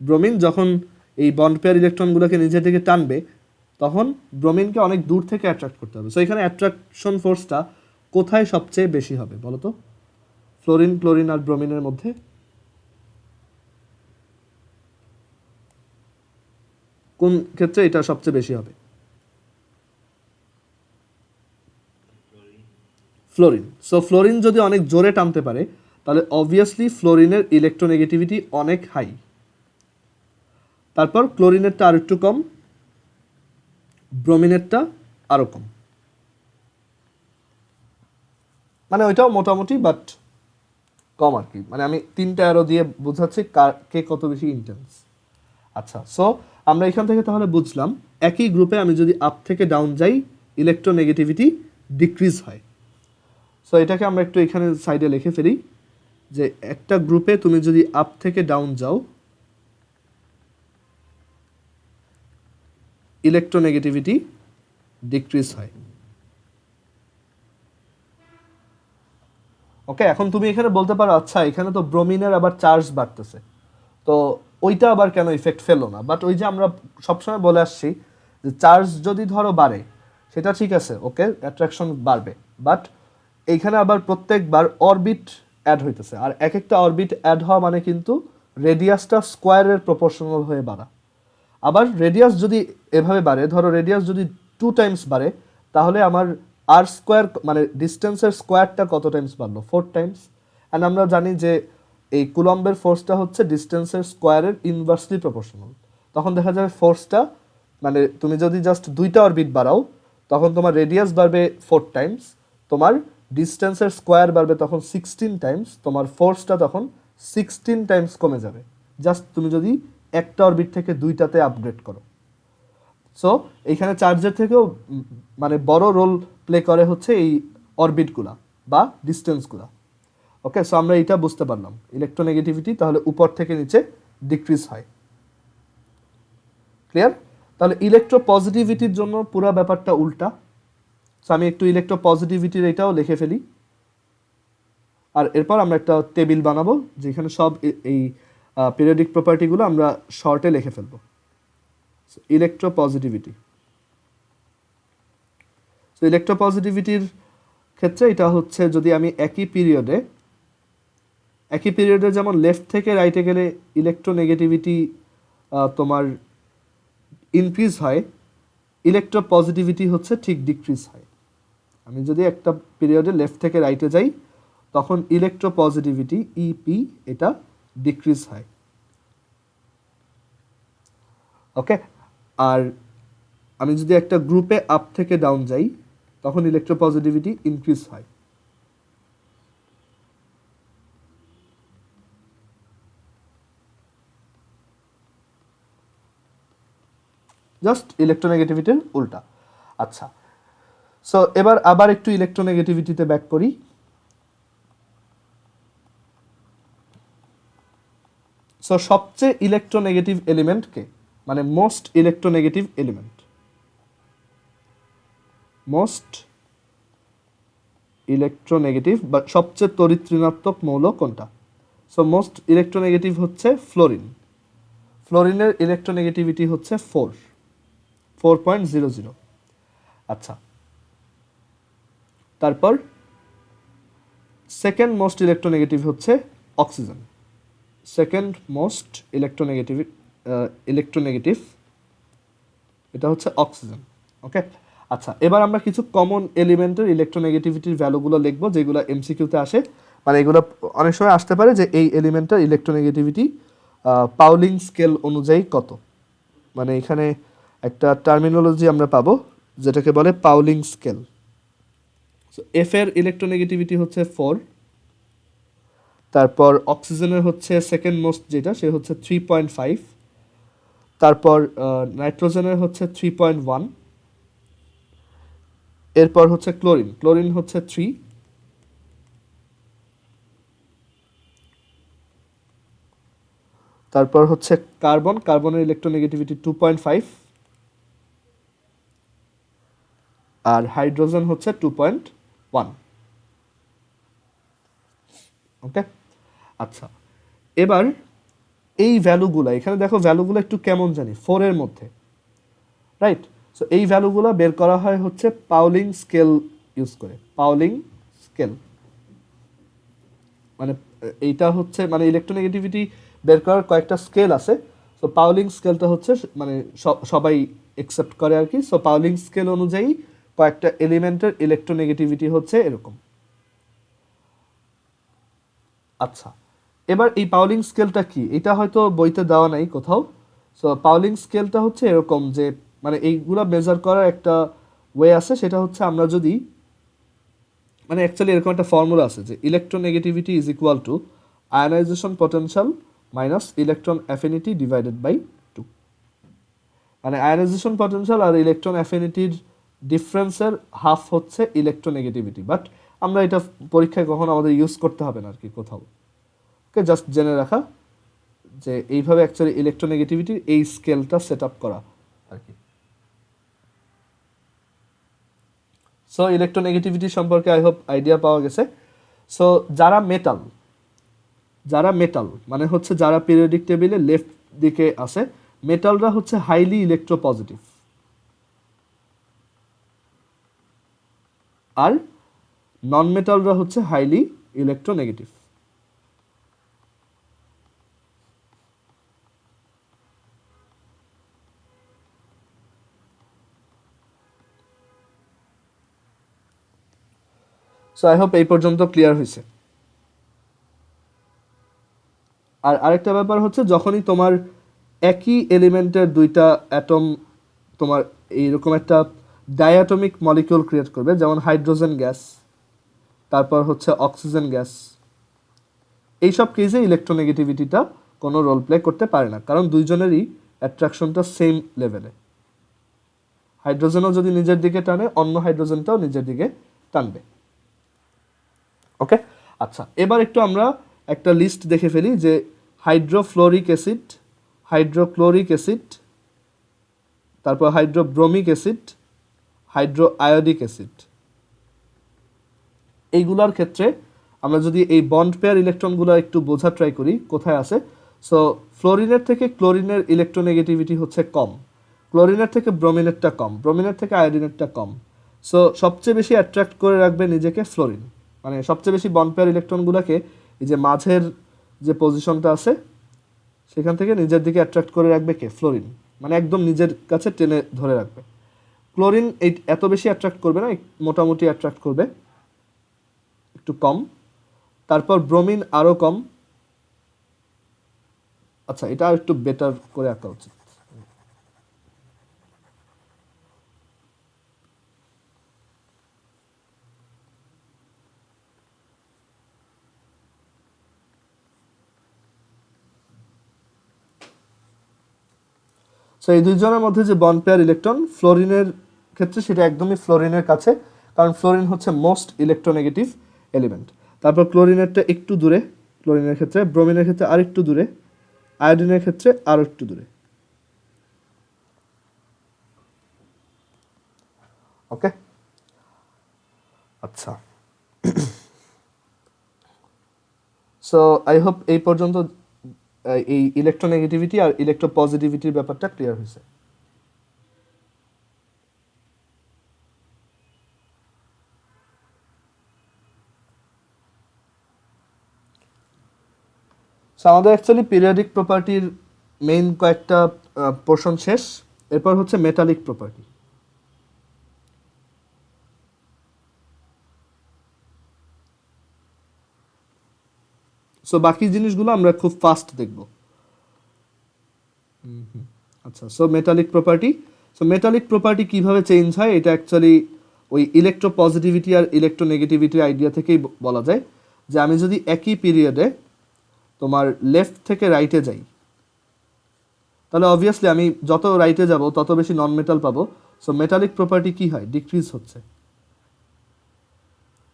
ব্রোমিন যখন এই বন্ড পেয়ার ইলেকট্রনগুলোকে নিজের দিকে টানবে তখন ব্রোমিনকে অনেক দূর থেকে অ্যাট্রাক্ট করতে হবে। সো এখানে অ্যাট্রাকশন ফোর্সটা কোথায় সবচেয়ে বেশি হবে বলো তো? ফ্লোরিন, ক্লোরিন আর ব্রোমিনের মধ্যে কোন ক্ষেত্রে এটা সবচেয়ে বেশি হবে? ফ্লোরিন। সো ফ্লোরিন যদি অনেক জোরে টানতে পারে তাহলে অবভিয়াসলি ফ্লোরিনের ইলেকট্রোনেগেটিভিটি অনেক হাই। তারপর ক্লোরিনেরটা আর একটু কম, ব্রোমিনেরটা আরও কম, মানে ওইটাও মোটামুটি বাট কম আর কি। মানে আমি 3টা অ্যারো দিয়ে বোঝাচ্ছি কে কত বেশি ইন্টেন্স। আচ্ছা, সো আমরা এখান থেকে তাহলে বুঝলাম একই গ্রুপে আমি যদি আপ থেকে ডাউন যাই ইলেকট্রোনেগেটিভিটি ডিক্রিজ হয়। সো এটাকে আমরা একটু এখানে সাইডে লিখে ফেলি যে একটা গ্রুপে তুমি যদি আপ থেকে ডাউন যাও ইলেকট্রোনেগেটিভিটি ডিক্রিজ হয়। ওকে, এখন তুমি এখানে বলতে পারো আচ্ছা এখানে তো ব্রোমিনের আবার চার্জ বাড়তেছে, তো ওইটা আবার কেন ইফেক্ট ফেলো না? বাট ওই যে আমরা সবসময় বলে আসছি যে চার্জ যদি ধরো বাড়ে সেটা ঠিক আছে, ওকে, অ্যাট্রাকশন বাড়বে, বাট এইখানে আবার প্রত্যেকবার অরবিট অ্যাড হইতেছে, আর এক একটা অরবিট অ্যাড হওয়া মানে কিন্তু রেডিয়াসটা স্কোয়ারের প্রপোর্শনাল হয়ে বাড়া। আবার রেডিয়াস যদি এভাবে বাড়ে, ধরো রেডিয়াস যদি 2 টাইমস বাড়ে, তাহলে আমার আর স্কোয়ার মানে ডিস্টেন্সের স্কোয়ারটা কত টাইমস বাড়লো? 4 টাইমস। অ্যান্ড আমরা জানি যে এই কুলম্বের ফোর্সটা হচ্ছে ডিস্টেন্সের স্কোয়ারের ইনভার্সলি প্রপোর্শনাল। তখন দেখা যাবে ফোর্সটা মানে তুমি যদি জাস্ট 2টা অরবিট বাড়াও, তখন তোমার রেডিয়াস বাড়বে 4 টাইমস, তোমার ডিস্টেন্সের স্কোয়ার বাড়বে তখন 16 টাইমস, তোমার ফোর্সটা তখন 16 টাইমস কমে যাবে, জাস্ট তুমি যদি একটা অরবিট থেকে 2টাতে আপগ্রেড করো। সো এইখানে চার্জের থেকেও মানে বড় রোল প্লে করে হচ্ছে এই অরবিটগুলা বা ডিস্টেন্সগুলা। ওকে, সো আমরা এটা বুঝতে পারলাম, ইলেকট্রোনেগেটিভিটি তাহলে উপর থেকে নিচে ডিক্রিজ হয়। ক্লিয়ার? তাহলে ইলেকট্রোপজিটিভিটির জন্য পুরো ব্যাপারটা উল্টা। সো আমি একটু ইলেকট্রোপজিটিভিটির এটাও লিখে ফেলি, আর এরপর আমরা একটা টেবিল বানাবো যেখানে সব এই পিরিয়ডিক প্রপার্টিগুলো আমরা শর্টে লিখে ফেলবো। ইলেকট্রোপজিটিভিটি, সো ইলেকট্রোপজিটিভিটির ক্ষেত্রে এটা হচ্ছে যদি আমি একই পিরিয়ডে যেমন লেফট থেকে রাইটে গেলে ইলেকট্রোনেগেটিভিটি তোমার ইনক্রিজ হয়, ইলেকট্রোপজিটিভিটি হচ্ছে ঠিক ডিক্রিজ হয়। আমি যদি একটা পিরিয়ডে লেফট থেকে রাইটে যাই, তখন ইলেকট্রোপজিটিভিটি ইপি এটা ডিক্রিজ হয়। ওকে, আর আমি যদি একটা গ্রুপে আপ থেকে ডাউন যাই, তখন ইলেকট্রোপজিটিভিটি ইনক্রিজ হয়। জাস্ট ইলেকট্রোনেগেটিভিটির উল্টা। আচ্ছা, সো এবার আবার একটু ইলেকট্রোনেগেটিভিটিতে ব্যাক করি। সো সবচেয়ে ইলেকট্রোনেগেটিভ এলিমেন্ট কে, মানে most electronegative element, most electronegative বা সবচেয়ে তড়িৎ ঋণাত্মক মৌল কোনটা? সো মোস্ট ইলেকট্রোনেগেটিভ হচ্ছে ফ্লোরিন। ফ্লোরিনের ইলেকট্রোনেগেটিভিটি হচ্ছে 4.00। আচ্ছা, তারপর সেকেন্ড মোস্ট ইলেকট্রোনেগেটিভ হচ্ছে অক্সিজেন। সেকেন্ড মোস্ট ইলেকট্রোনেগেটিভ এটা হচ্ছে অক্সিজেন। ওকে, আচ্ছা, এবার আমরা কিছু কমন এলিমেন্টের ইলেকট্রোনেগেটিভিটির ভ্যালুগুলো লিখবো যেগুলো এমসিকিউতে আসে, মানে এগুলো অনেক সময় আসতে পারে যে এই এলিমেন্টের ইলেকট্রোনেগেটিভিটি পাউলিং স্কেল অনুযায়ী কত। মানে এখানে একটা টার্মিনোলজি আমরা পাবো যেটাকে বলে পাউলিং স্কেল। সো এফ এর ইলেকট্রোনেগেটিভিটি হচ্ছে 4, তারপর অক্সিজেনের হচ্ছে সেকেন্ড মোস্ট যেটা সে হচ্ছে 3.5, তারপর নাইট্রোজেনের হচ্ছে 3.1, এরপর হচ্ছে ক্লোরিন হচ্ছে 3, তারপর হচ্ছে কার্বনের ইলেকট্রোনেগেটিভিটি 2.5, আর হাইড্রোজেন হচ্ছে 2.1। ওকে, আচ্ছা, এবার এই ভ্যালুগুলো এখানে দেখো, ভ্যালুগুলো একটু কেমন জানি 4 এর মধ্যে, রাইট? সো এই ভ্যালুগুলো বের করা হয় হচ্ছে পাউলিং স্কেল ইউজ করে। পাউলিং স্কেল মানে এইটা হচ্ছে মানে ইলেকট্রোনেগেটিভিটি বের করার কয়েকটা স্কেল আছে। সো পাউলিং স্কেলটা হচ্ছে মানে সবাই একসেপ্ট করে আর কি। সো পাউলিং স্কেল অনুযায়ী কয়েকটা এলিমেন্টের ইলেকট্রোনেগেটিভিটি হচ্ছে এরকম। আচ্ছা, এবার এই পাউলিং স্কেলটা কি, এটা হয়তো বইতে দেওয়া নাই কোথাও। সো পাউলিং স্কেলটা হচ্ছে এরকম যে মানে এইগুলা মেজার করার একটা ওয়ে আছে, সেটা হচ্ছে আমরা যদি মানে অ্যাকচুয়ালি এরকম একটা ফর্মুলা আছে যে electronegativity is equal to ionisation potential minus electron affinity divided by 2। মানে আয়নাইজেশন পটেনশিয়াল আর ইলেকট্রন অ্যাফিনিটির ডিফারেন্সের হাফ হচ্ছে ইলেকট্রোনেগেটিভিটি, বাট আমরা এটা পরীক্ষায় কখনো আমাদের ইউজ করতে হবে না আর কি কোথাও। ওকে, জাস্ট জেনে রাখা যে এইভাবে অ্যাকচুয়ালি ইলেকট্রোনেগেটিভিটির এই স্কেলটা সেট আপ করা আর কি। সো ইলেকট্রোনেগেটিভিটি সম্পর্কে আই হোপ আইডিয়া পাওয়া গেছে। সো যারা মেটাল মানে হচ্ছে যারা পিরিয়ডিক টেবিলে লেফট দিকে আছে, মেটালরা হচ্ছে হাইলি ইলেকট্রোপজিটিভ। আর নন মেটালরা হচ্ছে highly electronegative. So I hope এই পর্যন্ত ক্লিয়ার হয়েছে। আর আরেকটা ব্যাপার হচ্ছে, যখনই তোমার একই এলিমেন্টের দুইটা অ্যাটম তোমার এইরকম একটা ডায়াটমিক মলিকিউল ক্রিয়েট করবে, যেমন হাইড্রোজেন গ্যাস, তারপর হচ্ছে অক্সিজেন গ্যাস, এইসব কেসে ইলেকট্রোনেগেটিভিটিটা কোনো রোল প্লে করতে পারে না, কারণ দুইজনেরই অ্যাট্রাকশনটা সেম লেভেলে। হাইড্রোজেনও যদি নিজের দিকে টানে, অন্য হাইড্রোজেনটাও নিজের দিকে টানবে। ওকে, আচ্ছা, এবার একটু আমরা একটা লিস্ট দেখে ফেলি যে হাইড্রোফ্লোরিক অ্যাসিড, হাইড্রোক্লোরিক অ্যাসিড, তারপর হাইড্রোব্রোমিক অ্যাসিড, হাইড্রো আয়োডিক অ্যাসিড, এইগুলার ক্ষেত্রে আমরা যদি এই বন্ড পেয়ার ইলেকট্রনগুলো একটু বোঝা ট্রাই করি কোথায় আছে। সো ফ্লোরিনের থেকে ক্লোরিনের ইলেকট্রোনেগেটিভিটি হচ্ছে কম, ক্লোরিনের থেকে ব্রোমিনেরটা কম, ব্রোমিনের থেকে আয়োডিনেরটা কম। সো সবচেয়ে বেশি অ্যাট্রাক্ট করে রাখবে নিজেকে ফ্লোরিন, মানে সবচেয়ে বেশি বন্ড পেয়ার ইলেকট্রনগুলোকে এই যে মাঝের যে পজিশনটা আছে সেখান থেকে নিজের দিকে অ্যাট্রাক্ট করে রাখবে কে? ফ্লোরিন, মানে একদম নিজের কাছে টেনে ধরে রাখবে। ক্লোরিন এই এত বেশি অ্যাট্রাক্ট করবে না, মোটামুটি অ্যাট্রাক্ট করবে, একটু কম। তারপর ব্রোমিন আরও কম। আচ্ছা, এটা আর একটু বেটার করে আঁকা উচিত। সো এই দুইজনের মধ্যে যে বন্ড পেয়ার ইলেকট্রন ফ্লোরিনের ক্ষেত্রে, সেটা একদমই ফ্লোরিনের কাছে, কারণ ফ্লোরিন হচ্ছে মোস্ট ইলেকট্রোনেগেটিভ এলিমেন্ট। তারপর ক্লোরিনেরটা একটু দূরে, ক্লোরিনের ক্ষেত্রে, ব্রোমিনের ক্ষেত্রে আর একটু দূরে, আয়োডিনের ক্ষেত্রে আরও একটু দূরে। ওকে, আচ্ছা, সো আই হোপ এই পর্যন্ত এই ইলেকট্রোনেগেটিভিটি আর ইলেকট্রোপজিটিভিটির ব্যাপারটা ক্লিয়ার হয়েছে। সো আমাদের অ্যাকচুয়ালি পিরিয়ডিক প্রপার্টির মেইন কয়েকটা পোর্শন শেষ, এরপর হচ্ছে মেটালিক প্রপার্টি। সো বাকি জিনিসগুলো আমরা খুব ফাস্ট দেখব। আচ্ছা, so metallic property. So metallic property কিভাবে চেঞ্জ হয়, এটা অ্যাকচুয়ালি ওই ইলেকট্রোপজিটিভিটি আর ইলেকট্রোনেগেটিভিটির আইডিয়া থেকেই বলা যায়, যে আমি যদি একই পিরিয়ডে তোমার লেফট থেকে রাইটে যাই, তাহলে অবভিয়াসলি আমি যত রাইটে যাব তত বেশি নন মেটাল পাবো। সো মেটালিক প্রপার্টি কি হয়? ডিক্রিজ হচ্ছে,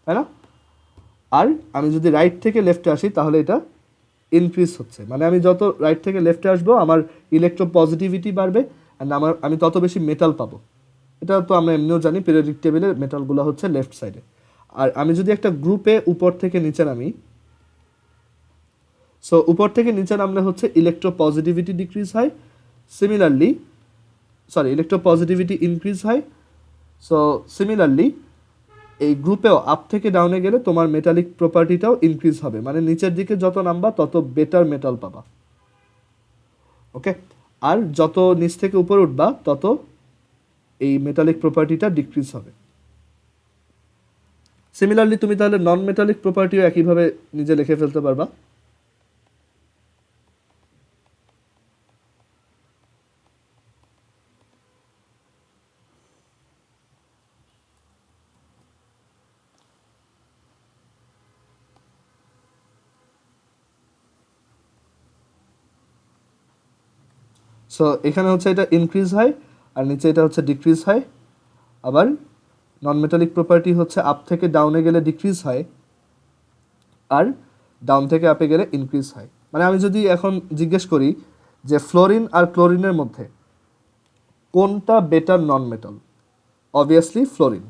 তাই না? আর আমি যদি রাইট থেকে লেফটে আসি তাহলে এটা ইনক্রিজ হচ্ছে, মানে আমি যত রাইট থেকে লেফটে আসবো আমার ইলেকট্রোপজিটিভিটি বাড়বে অ্যান্ড আমি তত বেশি মেটাল পাবো। এটা তো আমরা এমনিও জানি, পিরিয়ডিক টেবিলের মেটালগুলো হচ্ছে লেফট সাইডে। আর আমি যদি একটা গ্রুপে উপর থেকে নিচে নামি, সো উপর থেকে নিচে নামলে হচ্ছে ইলেকট্রোপজিটিভিটি ডিক্রিজ হয়, সিমিলারলি ইলেকট্রোপজিটিভিটি ইনক্রিজ হয়। সো সিমিলারলি এই গ্রুপেও আপ থেকে ডাউনে গেলে তোমার মেটালিক প্রপার্টিটাও ইনক্রিজ হবে, মানে নিচের দিকে যত নামবা তত বেটার মেটাল পাবা। ওকে, আর যত নিচ থেকে উপরে উঠবা তত এই মেটালিক প্রপার্টিটা ডিক্রিজ হবে। সিমিলারলি তুমি তাহলে নন মেটালিক প্রপার্টিও একইভাবে নিজে লিখে ফেলতে পারবা। সো এখানে হচ্ছে এটা ইনক্রিজ হয় আর নিচে এটা হচ্ছে ডিক্রিজ হয়। আবার নন মেটালিক প্রপার্টি হচ্ছে আপ থেকে ডাউনে গেলে ডিক্রিজ হয় আর ডাউন থেকে আপে গেলে ইনক্রিজ হয়। মানে আমি যদি এখন জিজ্ঞেস করি যে ফ্লোরিন আর ক্লোরিনের মধ্যে কোনটা বেটার নন মেটাল, অবভিয়াসলি ফ্লোরিন,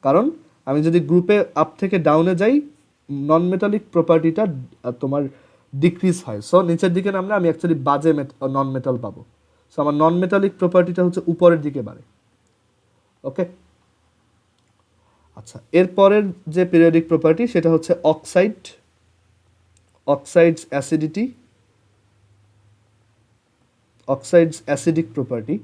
কারণ আমি যদি গ্রুপে আপ থেকে ডাউনে যাই নন মেটালিক প্রপার্টিটা তোমার ডিক্রিজ হয়। সো নিচের দিকে নামলে আমি অ্যাকচুয়ালি বাজে নন মেটাল পাবো। সো আমার নন মেটালিক প্রপার্টিটা হচ্ছে উপরের দিকে বাড়ে। ওকে, আচ্ছা, এরপরের যে পিরিয়ডিক প্রপার্টি সেটা হচ্ছে oxides acidity, oxides acidic property.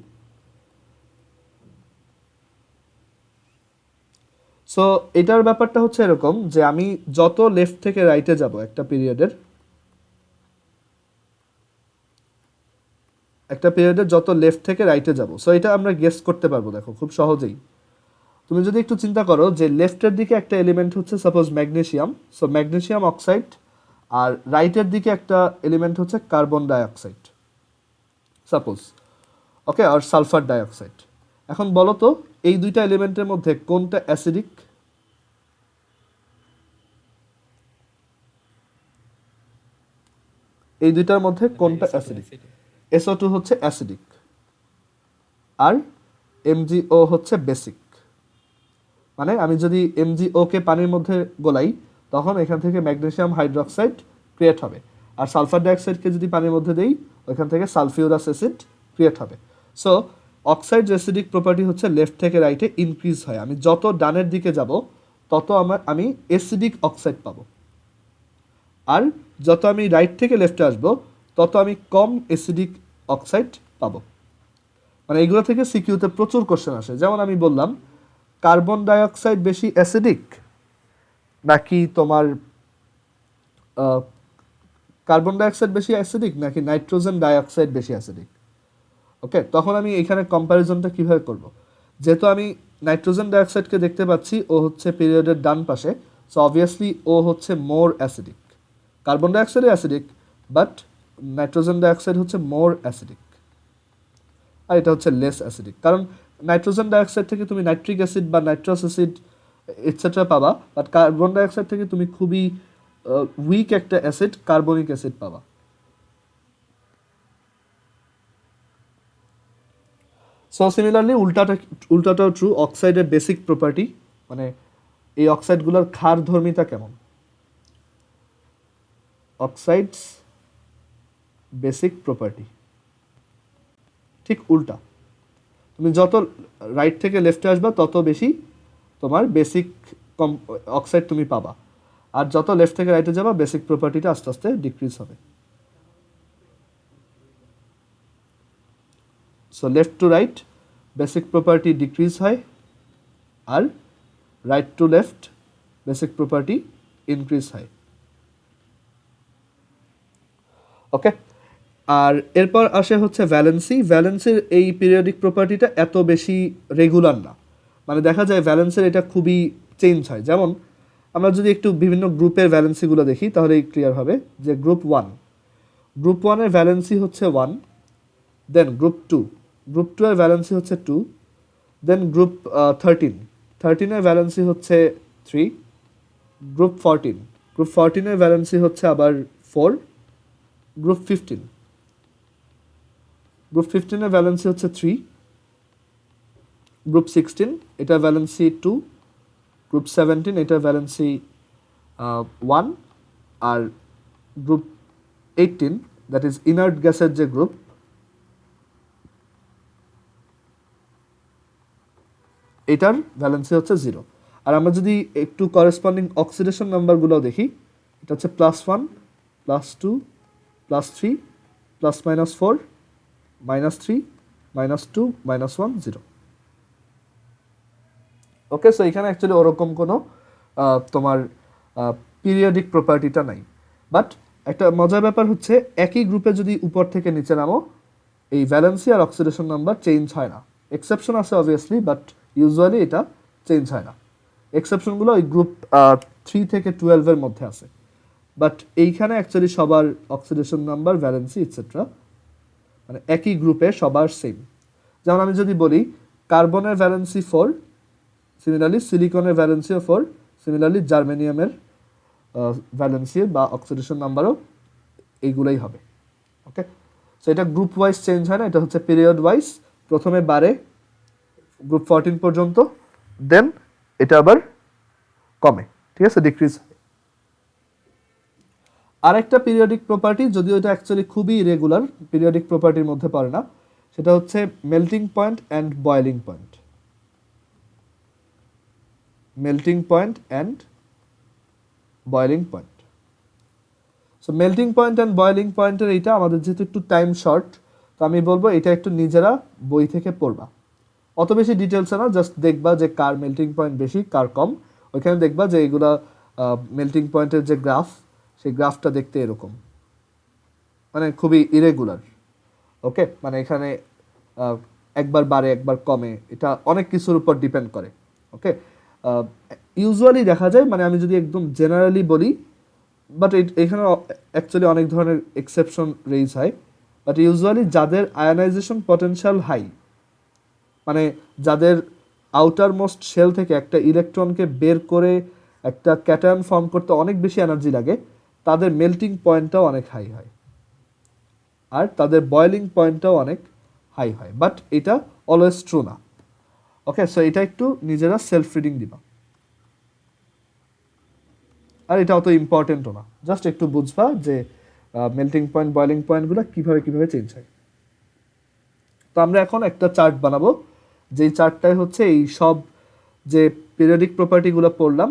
So এটার ব্যাপারটা হচ্ছে এরকম যে আমি যত লেফট থেকে রাইটে যাব একটা পিরিয়ডের যত লেফট থেকে রাইটে যাব, সো এটা আমরা গেস করতে পারবো। দেখো খুব সহজেই তুমি যদি একটু চিন্তা করো যে লেফটের দিকে একটা এলিমেন্ট হচ্ছে suppose magnesium, so magnesium oxide, আর রাইটের দিকে একটা এলিমেন্ট হচ্ছে কার্বন ডাইঅক্সাইড সাপোজ, ওকে, আর সালফার ডাইঅক্সাইড। এখন বলো তো এই দুইটা এলিমেন্টের মধ্যে কোনটা অ্যাসিডিক? এই দুইটার মধ্যে কোনটা অ্যাসিডিক? SO2 হচ্ছে অ্যাসিডিক আর MgO হচ্ছে বেসিক। মানে আমি যদি MgO কে পানির মধ্যে গোলাই তখন এখান থেকে ম্যাগনেসিয়াম হাইড্রোক্সাইড ক্রিয়েট হবে, আর সালফার ডাইঅক্সাইডকে যদি পানির মধ্যে দেই ওইখান থেকে সালফিউরাস অ্যাসিড ক্রিয়েট হবে। সো অক্সাইড অ্যাসিডিক প্রপার্টি হচ্ছে লেফট থেকে রাইটে ইনক্রিজ হয়। আমি যত ডানের দিকে যাব তত আমি অ্যাসিডিক অক্সাইড পাবো, আর যত আমি রাইট থেকে লেফটে আসবো তত আমি কম অ্যাসিডিক অক্সাইড পাবো। মানে এগুলো থেকে সিকিউতে প্রচুর কোশ্চেন আসে। যেমন আমি বললাম কার্বন ডাইঅক্সাইড বেশি অ্যাসিডিক নাকি তোমার কার্বন ডাইঅক্সাইড বেশি অ্যাসিডিক নাকি নাইট্রোজেন ডাইঅক্সাইড বেশি অ্যাসিডিক। ওকে, তখন আমি এখানে কম্প্যারিজনটা কিভাবে করব? যেহেতু আমি নাইট্রোজেন ডাইঅক্সাইডকে দেখতে পাচ্ছি ও হচ্ছে পিরিয়ডের ডান পাশে, সো অবভিয়াসলি ও হচ্ছে more acidic. Carbon dioxide acidic, but nitrogen dioxide হচ্ছে মোর অ্যাসিডিক, আর এটা হচ্ছে লেস অ্যাসিডিক। কারণ নাইট্রোজেন ডাইঅক্সাইড থেকে তুমি নাইট্রিক অ্যাসিড বা নাইট্রাস অ্যাসিড এটসেট্রা পাবা, বাট কার্বন ডাইঅক্সাইড থেকে তুমি খুবই উইক একটা অ্যাসিড কার্বনিক অ্যাসিড পাবা। সো সিমিলারলি উল্টাটাও ট্রু। অক্সাইডের বেসিক প্রপার্টি, মানে এই অক্সাইডগুলোর ক্ষার ধর্মিতা কেমন, অক্সাইডস বেসিক প্রপার্টি ঠিক উল্টা। তুমি যত রাইট থেকে লেফটে আসবা তত বেশি তোমার বেসিক অক্সাইড তুমি পাবা, আর যত লেফট থেকে রাইটে যাবা বেসিক প্রপার্টিটা আস্তে আস্তে ডিক্রিজ হবে। So left to right basic property decrease হয়, আর right to left basic property increase হয়। ওকে, আর এরপর আসে হচ্ছে ভ্যালেন্সি। ভ্যালেন্সির এই পিরিয়ডিক প্রপার্টিটা এত বেশি রেগুলার না, মানে দেখা যায় ভ্যালেন্সের এটা খুবই চেঞ্জ হয়। যেমন আমরা যদি একটু বিভিন্ন গ্রুপের ভ্যালেন্সিগুলো দেখি তাহলেই ক্লিয়ার হবে যে গ্রুপ ওয়ানের ভ্যালেন্সি হচ্ছে 1, দেন গ্রুপ 2 এর ভ্যালেন্সি হচ্ছে 2, দেন গ্রুপ 13 এর ভ্যালেন্সি হচ্ছে 3, গ্রুপ 14 এর ভ্যালেন্সি হচ্ছে আবার 4, গ্রুপ 15 এর ভ্যালেন্সি হচ্ছে 3, গ্রুপ 16 এটার ভ্যালেন্সি 2, গ্রুপ 17 এটার ভ্যালেন্সি 1, আর গ্রুপ 18 দ্যাট ইজ ইনার্ট গ্যাসের যে গ্রুপ এটার ভ্যালেন্সি হচ্ছে 0। আর আমরা যদি একটু করেসপন্ডিং অক্সিডেশন নাম্বারগুলো দেখি, এটা হচ্ছে +1, +2, +3, +-4, -3, -2, -1, 0। ওকে, সো এখানে অ্যাকচুয়ালি ওরকম কোনো তোমার পিরিয়ডিক প্রপার্টিটা নাই। বাট একটা মজার ব্যাপার হচ্ছে একই গ্রুপে যদি উপর থেকে নিচে নামো এই ভ্যালেন্সি আর অক্সিডেশন নাম্বার চেঞ্জ হয় না। এক্সেপশন আছে অবভিয়াসলি, বাট ইউজুয়ালি এটা চেঞ্জ হয় না। এক্সেপশনগুলো ওই গ্রুপ 3 থেকে 12 এর মধ্যে আছে, বাট এইখানে অ্যাকচুয়ালি সবার অক্সিডেশন নাম্বার, ভ্যালেন্সি এটসেট্রা মানে একই গ্রুপে সবার সেম। যেমন আমি যদি বলি কার্বনের ভ্যালেন্সি 4, সিমিলারলি সিলিকনের ভ্যালেন্সিও 4, সিমিলারলি জার্মেনিয়ামের ভ্যালেন্সি বা অক্সিডেশন নাম্বারও এইগুলোই হবে। ওকে, সো এটা গ্রুপ ওয়াইজ চেঞ্জ হয় না, এটা হচ্ছে পিরিয়ড ওয়াইজ। প্রথমে বাড়ে গ্রুপ 14 পর্যন্ত, দেন এটা আবার কমে, ঠিক আছে, ডিক্রিজ। আরেকটা পিরিয়ডিক প্রপার্টি, যদিও এটা অ্যাকচুয়ালি খুবই রেগুলার, পিরিয়ডিক প্রপার্টির মধ্যে পড়ে না, সেটা হচ্ছে melting point and boiling point. Melting point and boiling point. So melting point and boiling পয়েন্টের এইটা আমাদের যেহেতু একটু টাইম শর্ট, তো আমি বলবো এটা একটু নিজেরা বই থেকে পড়বা, অত বেশি ডিটেলসে না, জাস্ট দেখবা যে কার মেল্টিং পয়েন্ট বেশি কার কম। ওইখানে দেখবা যে এগুলা মেল্টিং পয়েন্টের যে গ্রাফ, সেই গ্রাফটা দেখতে এরকম, মানে খুবই ইরেগুলার। ওকে, মানে এখানে একবার বাড়ে একবার কমে, এটা অনেক কিছুর উপর ডিপেন্ড করে। ওকে, ইউজুয়ালি দেখা যায়, মানে আমি যদি একদম জেনারেলি বলি, বাট এখানে অ্যাকচুয়ালি অনেক ধরনের এক্সেপশন রেইজ হয়, বাট ইউজুয়ালি যাদের আয়নাইজেশন পটেনশিয়াল হাই, মানে যাদের আউটার মোস্ট শেল থেকে একটা ইলেকট্রনকে বের করে একটা ক্যাটায়ন ফর্ম করতে অনেক বেশি এনার্জি লাগে, তাদের মেল্টিং পয়েন্টটাও অনেক হাই হয়, আর তাদের বয়েলিং পয়েন্টটাও অনেক হাই হয়, বাট এটা অলওয়েজ ট্রু না। ওকে, সো এটা একটু নিজেরা সেলফ রিডিং দিবা, আর এটা অত ইম্পর্টেন্টও না, জাস্ট একটু বুঝবা যে মেল্টিং পয়েন্ট বয়েলিং পয়েন্টগুলো কীভাবে চেঞ্জ হয়। তো আমরা এখন একটা চার্ট বানাবো, যেই চার্টটায় হচ্ছে এই সব যে পিরিয়ডিক প্রপার্টিগুলো পড়লাম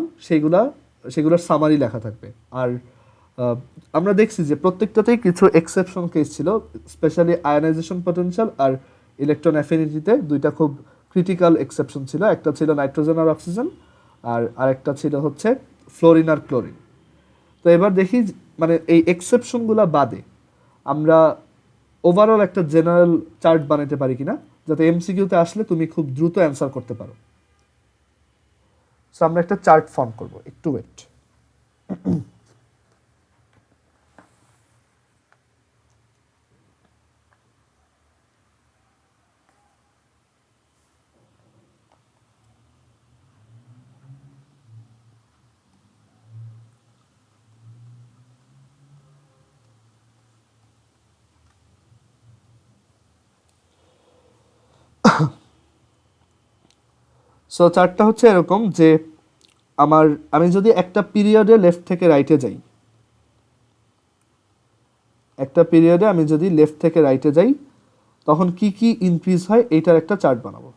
সেগুলোর সামারি লেখা থাকবে। আর আমরা দেখছি যে প্রত্যেকটাতেই কিছু এক্সেপশন কেস ছিল, স্পেশালি আয়নাইজেশন পটেনশিয়াল আর ইলেকট্রন অ্যাফিনিটিতে দুইটা খুব ক্রিটিক্যাল এক্সেপশন ছিল। একটা ছিল নাইট্রোজেন আর অক্সিজেন, আর আরেকটা ছিল হচ্ছে ফ্লোরিন আর ক্লোরিন। তো এবার দেখি মানে এই এক্সেপশনগুলো বাদে আমরা ওভারঅল একটা জেনারেল চার্ট বানাতে পারি কিনা, যাতে এমসিকিউতে আসলে তুমি খুব দ্রুত অ্যান্সার করতে পারো। সো আমরা একটা চার্ট ফর্ম করব, একটু ওয়েট। সো চার্টটা হচ্ছে এরকম যে আমি যদি একটা পিরিয়ডে লেফট থেকে রাইটে যাই, তখন কি কি ইনক্রিজ হয় এইটার একটা চার্ট বানাবো।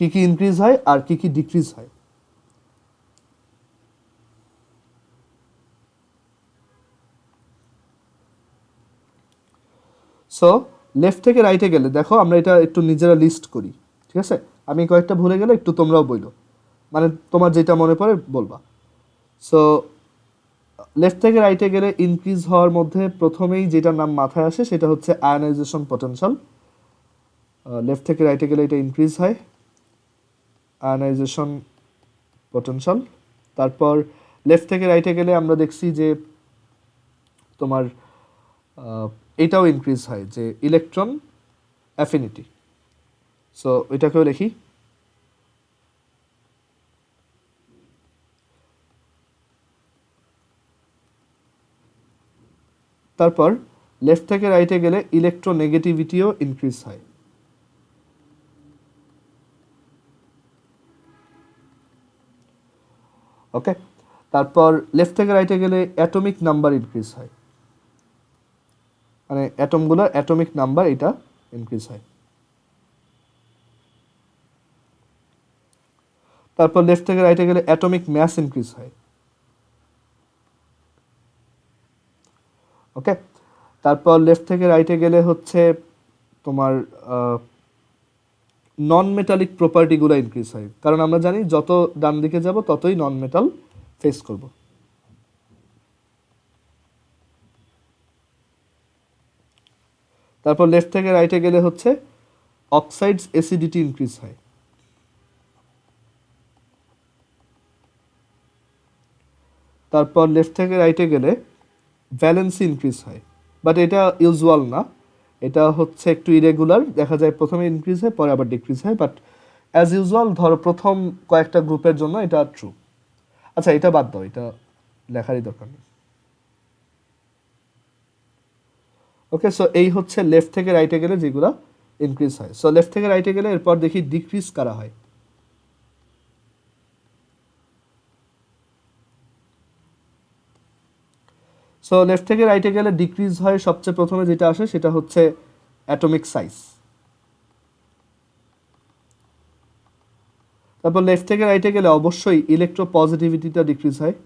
কি কি ইনক্রিজ হয় আর কি কি ডিক্রিজ হয়। সো লেফট থেকে রাইটে গেলে দেখো, আমরা এটা একটু নিজেরা লিস্ট করি, ঠিক আছে? আমি কয়েকটা ভুলে গেলে একটু তোমরাও বইলো, মানে তোমার যেটা মনে পড়ে বলবা। সো লেফট থেকে রাইটে গেলে ইনক্রিজ হওয়ার মধ্যে প্রথমেই যেটার নাম মাথায় আসে সেটা হচ্ছে আয়নাইজেশন পটেনশিয়াল। লেফট থেকে রাইটে গেলে এটা ইনক্রিজ হয়, আয়নাইজেশন পটেনশিয়াল। তারপর লেফট থেকে রাইটে গেলে আমরা দেখছি যে তোমার এটাও ইনক্রিজ হয়, যে ইলেকট্রন অ্যাফিনিটি। সো এটাকেও লিখি। তারপর লেফট থেকে রাইটে গেলে ইলেকট্রোনেগেটিভিটিও ইনক্রিজ হয়। ওকে, তারপর লেফট থেকে রাইটে গেলে অ্যাটমিক নাম্বার ইনক্রিজ হয়, মানে অ্যাটমগুলোর অ্যাটমিক নাম্বার এটা ইনক্রিজ হয়। তারপর লেফট থেকে রাইটে গেলে অ্যাটমিক ম্যাস ইনক্রিজ হয়। ওকে, তারপর লেফট থেকে রাইটে গেলে হচ্ছে তোমার নন মেটালিক প্রপার্টিগুলো ইনক্রিজ হয়, কারণ আমরা জানি যত ডান দিকে যাব ততই নন মেটাল ফেস করব। তারপর লেফট থেকে রাইটে গেলে হচ্ছে অক্সাইডস অ্যাসিডিটি ইনক্রিজ হয়। তারপর লেফট থেকে রাইটে গেলে ভ্যালেন্সি ইনক্রিজ হয়, বাট এটা ইউজুয়াল না, এটা হচ্ছে একটু ইরেগুলার, দেখা যায় প্রথমে ইনক্রিজ হয় পরে আবার ডিক্রিজ হয়, বাট অ্যাজ ইউজুয়াল ধরো প্রথম কয়েকটা গ্রুপের জন্য এটা ট্রু। আচ্ছা, এটা বাদ দাও, এটা লেখারই দরকার নেই। ওকে, সো এই হচ্ছে লেফট থেকে রাইটে গেলে যেগুলো ইনক্রিজ হয়। সো লেফট থেকে রাইটে গেলে এরপর দেখি ডিক্রিজ কারা হয়। সো লেফট থেকে রাইটে গেলে ডিক্রিজ হয় সবচেয়ে প্রথমে যেটা আসে সেটা হচ্ছে অ্যাটমিক সাইজ। তারপর লেফট থেকে রাইটে গেলে অবশ্যই ইলেকট্রোপজিটিভিটিটা ডিক্রিজ হয়।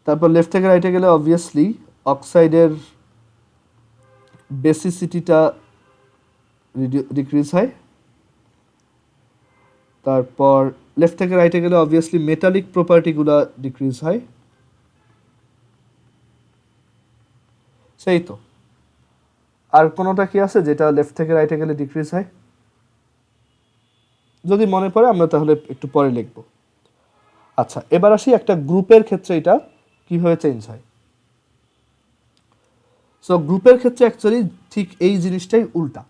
তারপর লেফট থেকে রাইটে গেলে অবভিয়াসলি অক্সাইডের বেসিসিটিটা ডিক্রিজ হয়। তারপর লেফট থেকে রাইটে গেলে অবভিয়াসলি মেটালিক প্রপার্টিগুলো ডিক্রিজ হয়। সেই তো, আর কোনোটা কি আছে যেটা লেফট থেকে রাইটে গেলে ডিক্রিজ হয়? যদি মনে পড়ে আমরা তাহলে একটু পরে লিখব। আচ্ছা, এবার আসি একটা গ্রুপের ক্ষেত্রে এটা কিভাবে চেঞ্জ হয়। সো গ্রুপের ক্ষেত্রে অ্যাকচুয়ালি ঠিক এই জিনিসটাই উল্টা,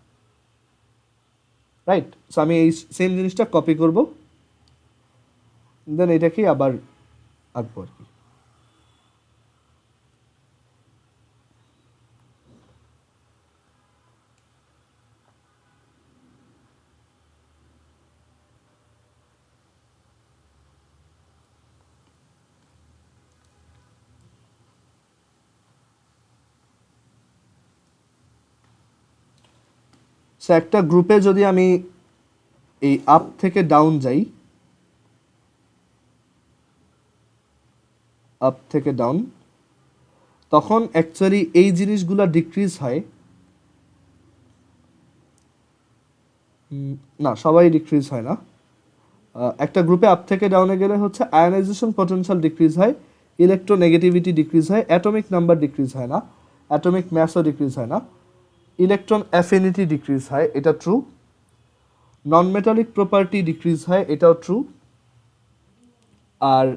রাইট? সো আমি এই সেম জিনিসটা কপি করব, দেন এটাকেই আবার আঁকবো আর কি। সো একটা গ্রুপে যদি আমি এই আপ থেকে ডাউন যাই, আপ থেকে ডাউন, তখন অ্যাকচুয়ালি এই জিনিসগুলো ডিক্রিজ হয়। না, সবাই ডিক্রিজ হয় না। একটা গ্রুপে আপ থেকে ডাউনে গেলে হচ্ছে আয়নাইজেশন পটেনশিয়াল ডিক্রিজ হয়, ইলেকট্রোনেগেটিভিটি ডিক্রিজ হয়, অ্যাটমিক নাম্বার ডিক্রিজ হয় না, অ্যাটমিক ম্যাসও ডিক্রিজ হয় না, ইলেকট্রন অ্যাফিনিটি ডিক্রিজ হয়, এটা ট্রু, নন মেটালিক প্রপার্টি ডিক্রিজ হয়, এটাও ট্রু, আর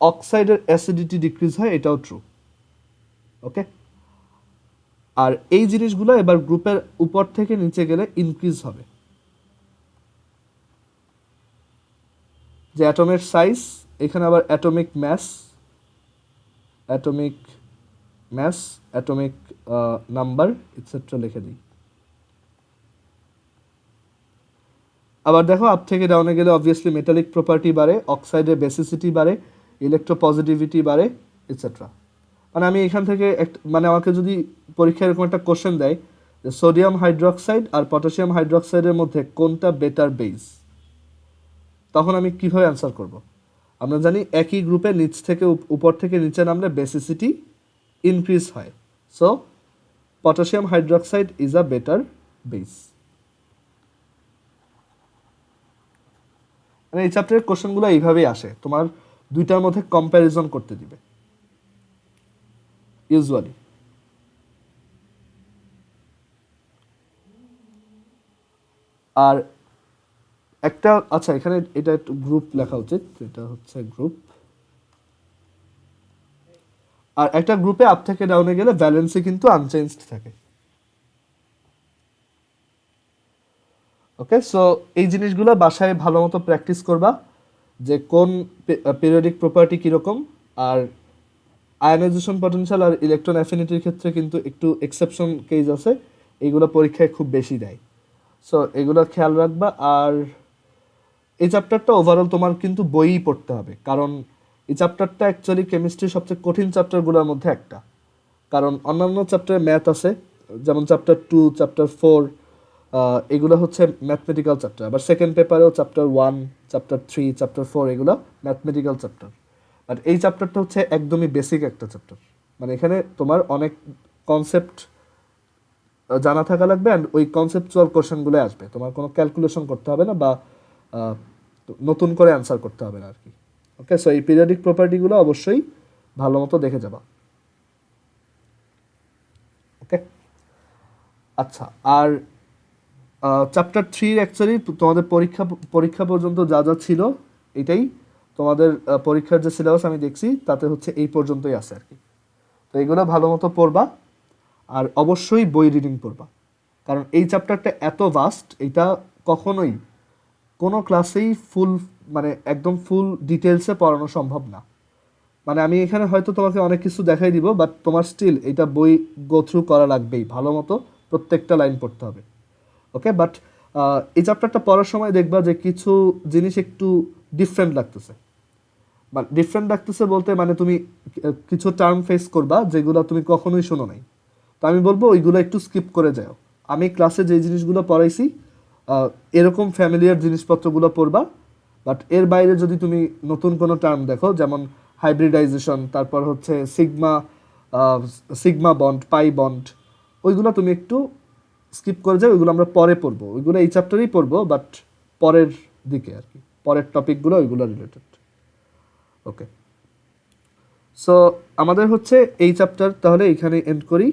অক্সাইডের অ্যাসিডিটি ডিক্রিজ হয়, এটাও ট্রু। ওকে, আর এই জিনিসগুলো এবার গ্রুপের উপর থেকে নিচে গেলে ইনক্রিজ হবে। যে অ্যাটমের সাইজ, এখানে আবার atomic mass, atomic mass, atomic number etcetera লিখে দিই। আবার দেখো আপ থেকে ডাউনে গেলে অবভিয়াসলি মেটালিক প্রপার্টি বাড়ে, অক্সাইডের বেসিসিটি বাড়ে, ইলেকট্রোপজিটিভিটি বাড়ে এটসেট্রা। মানে আমি এখান থেকে মানে আমাকে যদি পরীক্ষায় এরকম একটা কোশ্চেন দেয় যে সোডিয়াম হাইড্রোক্সাইড আর পটাশিয়াম হাইড্রোক্সাইডের মধ্যে কোনটা বেটার বেস, তখন আমি কিভাবে অ্যান্সার করব? আমরা জানি একই গ্রুপে নিচ থেকে উপর থেকে নিচে নামলে বেসিসিটি ইনক্রিজ হয়, so potassium hydroxide is a better base. মানে এই চ্যাপ্টারের কোশ্চেনগুলো এইভাবেই আসে, তোমার দুইটার মধ্যে কম্প্যারিজন করতে দিবে ইউজুয়ালি। আর একটা, আচ্ছা এখানে এটা একটু গ্রুপ লেখা উচিত, এটা হচ্ছে গ্রুপ। আর একটা গ্রুপে আপ থেকে ডাউনে গেলে ভ্যালেন্সি কিন্তু আনচেঞ্জড থাকে। ওকে, সো এই জিনিসগুলো বাসায় ভালো মতো প্র্যাকটিস করবা, যে কোন পিরিয়ডিক প্রপার্টি কীরকম। আর আয়নাইজেশন পটেনশিয়াল আর ইলেকট্রন অ্যাফিনিটির ক্ষেত্রে কিন্তু একটু এক্সেপশন কেস আছে, এইগুলো পরীক্ষায় খুব বেশি দেয়, সো এগুলো খেয়াল রাখবা। আর এই চ্যাপ্টারটা ওভারঅল তোমার কিন্তু বইই পড়তে হবে, কারণ এই চ্যাপ্টারটা অ্যাকচুয়ালি কেমিস্ট্রির সবচেয়ে কঠিন চ্যাপ্টারগুলোর মধ্যে একটা। কারণ অন্যান্য চ্যাপ্টারে ম্যাথ আছে, যেমন চ্যাপ্টার 2, চ্যাপ্টার 4, এগুলো হচ্ছে ম্যাথমেটিক্যাল চ্যাপ্টার। আবার সেকেন্ড পেপারেও চ্যাপ্টার 1, চ্যাপ্টার 3, চ্যাপ্টার 4 এগুলো ম্যাথমেটিক্যাল চ্যাপ্টার। বাট এই চ্যাপ্টারটা হচ্ছে একদমই বেসিক একটা চ্যাপ্টার, মানে এখানে তোমার অনেক কনসেপ্ট জানা থাকা লাগবে, অ্যান্ড ওই কনসেপচুয়াল কোশ্চেনগুলো আসবে, তোমার কোনো ক্যালকুলেশন করতে হবে না বা নতুন করে অ্যান্সার করতে হবে না আর কি। ওকে, সো এই পিরিয়ডিক প্রপার্টিগুলো অবশ্যই ভালো মতো দেখে যাবা। ওকে, আচ্ছা, আর চ্যাপ্টার 3 অ্যাকচুয়ালি তোমাদের পরীক্ষা পর্যন্ত যা যা ছিল এটাই তোমাদের পরীক্ষার যে সিলেবাস আমি দেখছি তাতে হচ্ছে এই পর্যন্তই আছে আর কি। তো এগুলো ভালো মতো পড়বা, আর অবশ্যই বই রিডিং পড়বা, কারণ এই চ্যাপ্টারটা এত ভাস্ট, এটা কখনোই কোনো ক্লাসেই মানে একদম ফুল ডিটেলসে পড়ানো সম্ভব না। মানে আমি এখানে হয়তো তোমাকে অনেক কিছু দেখাই দিব, বাট তোমার স্টিল এটা বই গো থ্রু করা লাগবেই, ভালো মতো প্রত্যেকটা লাইন পড়তে হবে। ওকে, বাট এই চ্যাপ্টারটা পড়ার সময় দেখবা যে কিছু জিনিস একটু ডিফারেন্ট লাগতেছে। মানে ডিফারেন্ট লাগতেছে বলতে মানে তুমি কিছু টার্ম ফেস করবা যেগুলো তুমি কখনোই শোনো নাই। তো আমি বলবো ওইগুলো একটু স্কিপ করে যাও। আমি ক্লাসে যে জিনিসগুলো পড়াইছি এরকম ফ্যামিলিয়ার জিনিসপত্রগুলো পড়বা, বাট এর বাইরে যদি তুমি নতুন কোনো টার্ম দেখো, যেমন হাইব্রিডাইজেশন, তারপর হচ্ছে sigma, sigma bond, pi bond, ওইগুলো তুমি একটু স্কিপ করে যাও। ওইগুলো আমরা পরে পড়বো, ওইগুলো এই চ্যাপ্টারেই পড়বো, বাট পরের দিকে আর কি, পরের টপিকগুলো ওইগুলো রিলেটেড। ওকে, সো আমাদের হচ্ছে এই চ্যাপ্টার তাহলে এইখানে এন্ড করি।